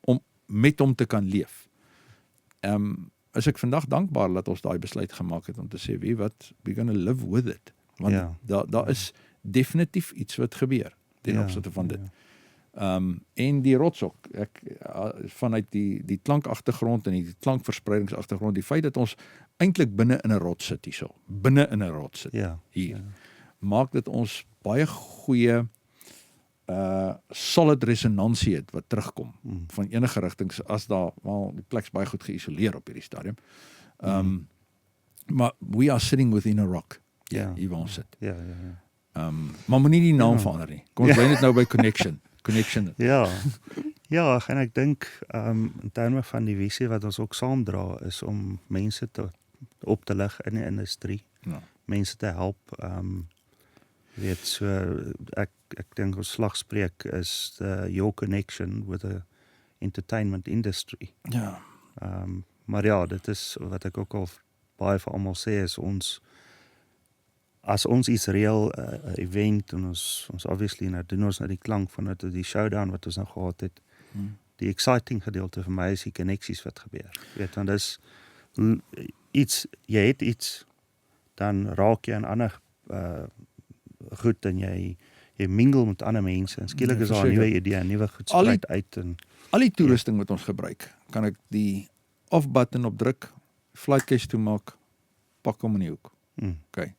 Speaker 3: met hom te kan leef? Is ek vandag dankbaar dat ons daai besluit gemaak het om te sê, weet wat, we're gonna live with it. Want daar is definitief iets wat gebeur ten opsigte van dit. En die rotsok, vanuit die klankagtergrond en die klankverspreidingsagtergrond, die feit dat ons eintlik binne in 'n rots sit hierso, hier, maak dit ons baie goeie solid resonansie het wat terugkom van enige rigtings, as daar, wel, die plek's baie goed geïsoleer op hierdie stadium. Maar we are sitting within a rock. Hier waar ons sit. Maar moenie die naam verander nie. Kom ons bly net nou by Connection.
Speaker 2: Ja, en ek dink in terme van die visie wat ons ook saamdra, is om mense op te lig in die industrie, mense te help. Weet, so ek dink ons slagspreuk is your connection with the entertainment industry.
Speaker 3: Ja.
Speaker 2: Maar ja, dit is wat ek ook al baie vir almal sê, is as ons iets reël, 'n event, en ons obviously nou doen ons die klank van die showdown wat ons nou gehad het. Die exciting gedeelte vir my is die connecties wat gebeur. Weet, want dis jy het iets, dan raak jy aan ander goed, en jy mingle met ander mense, en skielik is daar 'n nuwe idee, 'n nuwe goed spruit uit.
Speaker 3: Al die toerusting wat ons gebruik, kan ek die off-button op druk, flight case toemaak, pak hom in die hoek. Okay.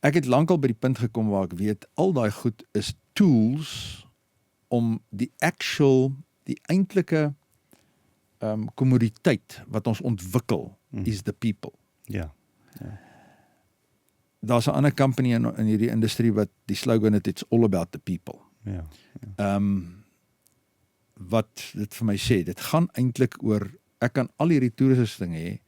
Speaker 3: Ek het lankal by die punt gekom waar ek weet, al daai goed is tools om die eintlike kommoditeit wat ons ontwikkel, is the people.
Speaker 2: Ja.
Speaker 3: Daar's 'n ander company in hierdie industrie wat die slogan het, it's all about the people. Wat dit vir my sê, dit gaan eintlik oor, ek kan al hierdie toerusting hê,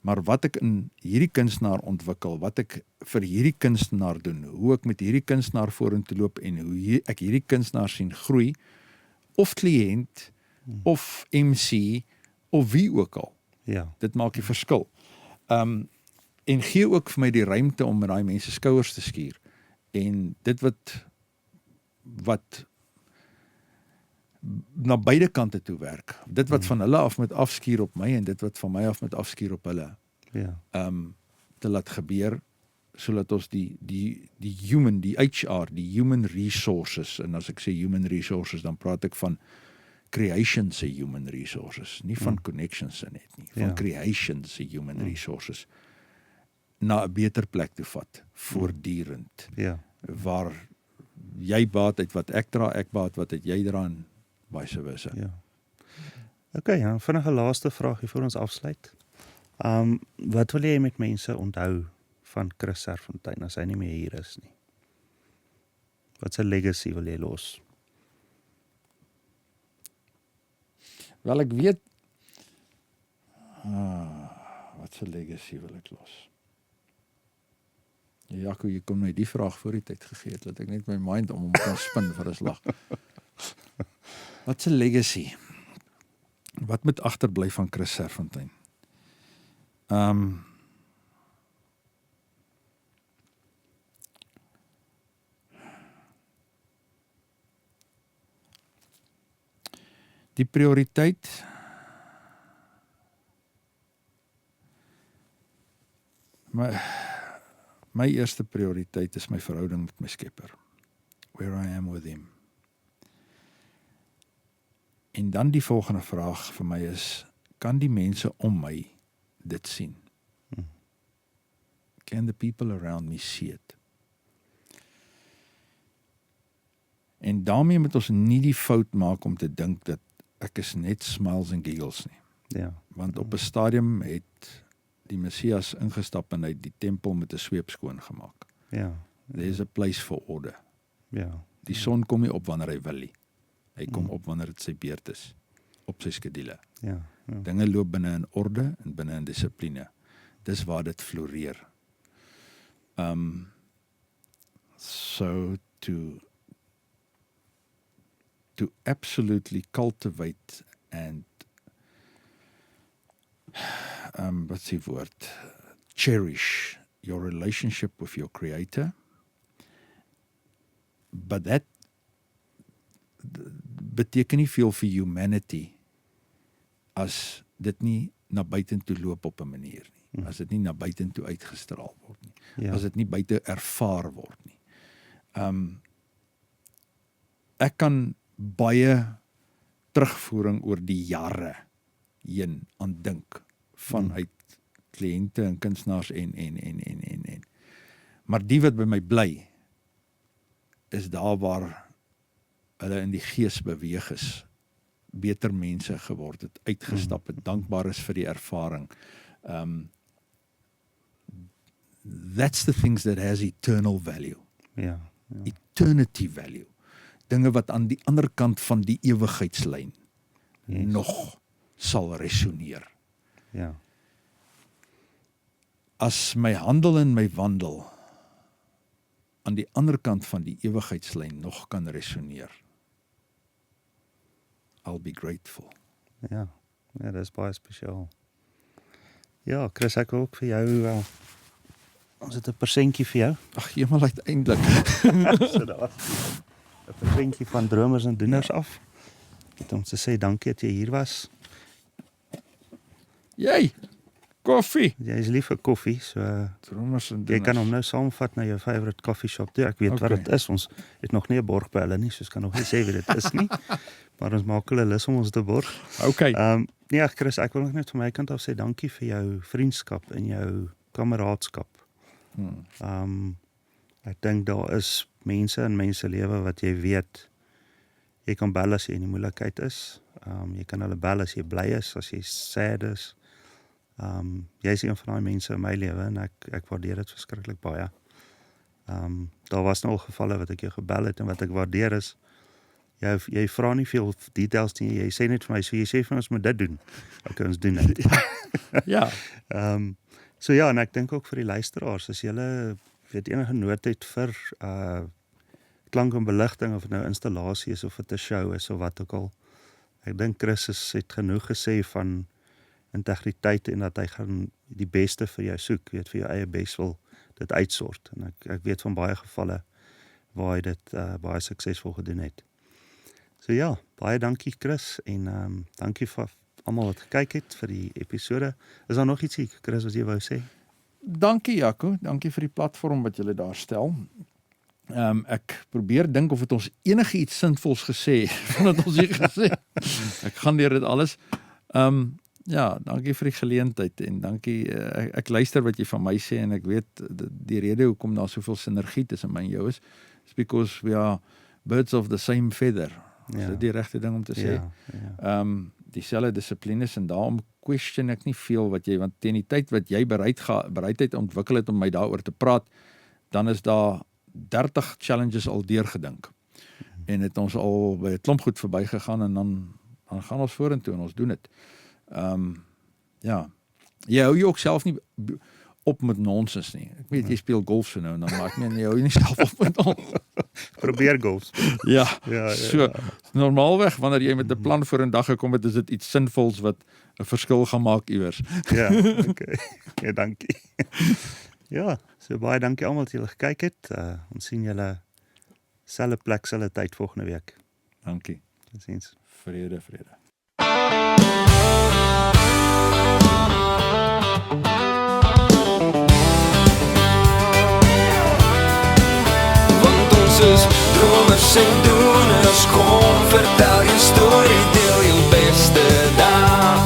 Speaker 3: maar wat ek in hierdie kunstenaar ontwikkel, wat ek vir hierdie kunstenaar doen, hoe ek met hierdie kunstenaar vorentoe loop, en hoe ek hierdie kunstenaar sien groei, of kliënt, of MC, of wie ook al. Dit maak die verskil. En gee ook vir my die ruimte om met daai mense skouers te skuur. En dit wat na beide kante toe werk. Dit wat van hulle af met afskuur op my, en dit wat van my af met afskuur op hulle. Te laat gebeur, sodat ons die human, die HR, die human resources, en as ek sê human resources, dan praat ek van creation se human resources, nie van connections se net nie, van creation se human resources, na 'n beter plek toe vat, voortdurend, waar jy baat uit wat ek dra, ek baat wat uit jy dra, en vice versa.
Speaker 2: Okay, dan vinnige laaste vraagie voor ons afsluit. Wat wil jy met mense onthou van Chris Serfontein as hy nie meer hier is nie? Wat 'n legacy wil jy los?
Speaker 3: Wel, ek weet, wat 'n legacy wil ek los? Jaco, jy kom my die vraag voor die tyd gegee het, dat ek net my mind om hom kan spin vir 'n slag. Wat 'n legacy? Wat moet agterbly van Chris Serfontein? Die prioriteit my eerste prioriteit is my verhouding met my Skepper. Where I am with him. En dan die volgende vraag vir my is, kan die mense om my dit sien? Can the people around me see it? En daarmee moet ons nie die fout maak om te dink dat ek is net smiles en giggles nie.
Speaker 2: Ja.
Speaker 3: Want op 'n stadium het die Messias ingestap en hy het die tempel met 'n sweep skoon gemaak.
Speaker 2: Ja.
Speaker 3: There's a place for order.
Speaker 2: Ja.
Speaker 3: Die son kom nie op wanneer hy wil nie. Hy kom op wanneer dit sy beurt is. Op sy skedule.
Speaker 2: Ja. Ja.
Speaker 3: Dinge loop binne in orde en binne in dissipline. Dis waar dit floreer. So to absolutely cultivate and what's die woord? Cherish your relationship with your creator. But that beteken nie veel vir humanity as dit nie na buitentoe loop op 'n manier nie. As dit nie na buitentoe uitgestraal word nie.
Speaker 2: Ja.
Speaker 3: As dit nie buite ervaar word nie. Ek kan baie terugvoering oor die jare heen aan dink vanuit kliënte en kunstenaars en. Maar die wat by my bly is daar waar hulle in die gees beweeg is, beter mense geword het, uitgestap het, dankbaar is vir die ervaring. That's the things that has eternal value.
Speaker 2: Ja.
Speaker 3: Eternity value. Dinge wat aan die ander kant van die ewigheidslyn nog sal resoneer.
Speaker 2: Ja.
Speaker 3: As my handel en my wandel aan die ander kant van die ewigheidslyn nog kan resoneer, I'll be grateful.
Speaker 2: Ja. Ja, dit is baie spesiaal. Ja, Chris, ek wil ook vir jou ons het 'n persentjie vir jou.
Speaker 3: Ag, eenmal uiteindelik.
Speaker 2: So daar 'n persentjie van dromers en doeners af. Net om te sê dankie dat jy hier was.
Speaker 3: Jy, koffie.
Speaker 2: Jy is lief vir koffie, so
Speaker 3: Dromers en
Speaker 2: jy
Speaker 3: doeners.
Speaker 2: kan hom nou saamvat na jou favourite coffee shop toe. Ek weet wat
Speaker 3: Okay.
Speaker 2: dit is. Ons het nog nie 'n borg by hulle nie, so ons kan nog nie sê wie dit is nie. Maar ons maak hulle lus om ons te borg.
Speaker 3: Okay.
Speaker 2: Nee, Chris, ek wil nog net van my kant af sê dankie vir jou vriendskap en jou kameraadskap. Ek dink daar is mense in mense lewe wat jy weet, jy kan bel as jy in die moeilikheid is. Jy kan hulle bel as jy bly is, as jy sad is. Jy is een van daai mense in my lewe en ek waardeer dit verskriklik baie. Daar was nou al gevalle wat ek jou gebel het en wat ek waardeer is, jy vra nie veel details nie, jy sê net vir my, so jy sê vir ons moet dit doen. Okay, ons doen dit.
Speaker 3: Ja.
Speaker 2: So ja, en ek dink ook vir die luisteraars, as julle weet enige nood het vir klank en beligting, of dit nou installasie is of dit 'n show is of wat ook al. Ek dink Chris het genoeg gesê van integriteit en dat hy gaan die beste vir jou soek, weet vir jou eie bes wil dit uitsort. En ek weet van baie gevalle waar hy dit baie suksesvol gedoen het. So ja, baie dankie Chris en dankie vir almal wat gekyk het vir die episode. Is daar nog ietsie Chris wat jy wou sê?
Speaker 3: Dankie Jaco, dankie vir die platform wat julle daar stel. Ek probeer dink of het ons enige iets sinvols gesê vandat ons hier gesê. Ek gaan deur dit alles. Ja, dankie vir die geleentheid en dankie, ek luister wat jy van my sê en ek weet die rede hoekom daar soveel sinergie tussen my en jou is because we are birds of the same feather. Is dit die regte ding om te sê?
Speaker 2: Ja.
Speaker 3: Dieselfde dissiplines en daarom question ek nie veel wat jy, want teen die tyd wat jy bereidheid ontwikkel het om my daaroor te praat, dan is daar 30 challenges al deurgedink. En het ons al by 'n klomp goed verbygegaan en dan gaan ons vorentoe en ons doen dit. Ja. Jy hou jy ook self nie op met nonsens nie. Ek weet jy speel golf so nou en dan maak jy hou jy nie self op met ons.
Speaker 2: Probeer golf.
Speaker 3: Ja.
Speaker 2: Ja.
Speaker 3: So normaalweg wanneer jy met 'n plan voor 'n dag gekom het, is dit iets sinvols wat 'n verskil gaan maak iewers.
Speaker 2: Ja, okay. Ja, dankie. Ja, so baie dankie almal dat julle gekyk het. Ons sien julle selfde plek, selfde tyd volgende week.
Speaker 3: Dankie.
Speaker 2: Totsiens.
Speaker 3: Vrede.
Speaker 1: Want ons is dromers en doeners, kom vertel jou storie, deel jou beste dag.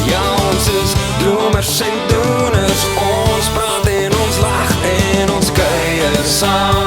Speaker 1: Ja, ons is dromers en doeners, ons praat en ons lag en ons kuier saam.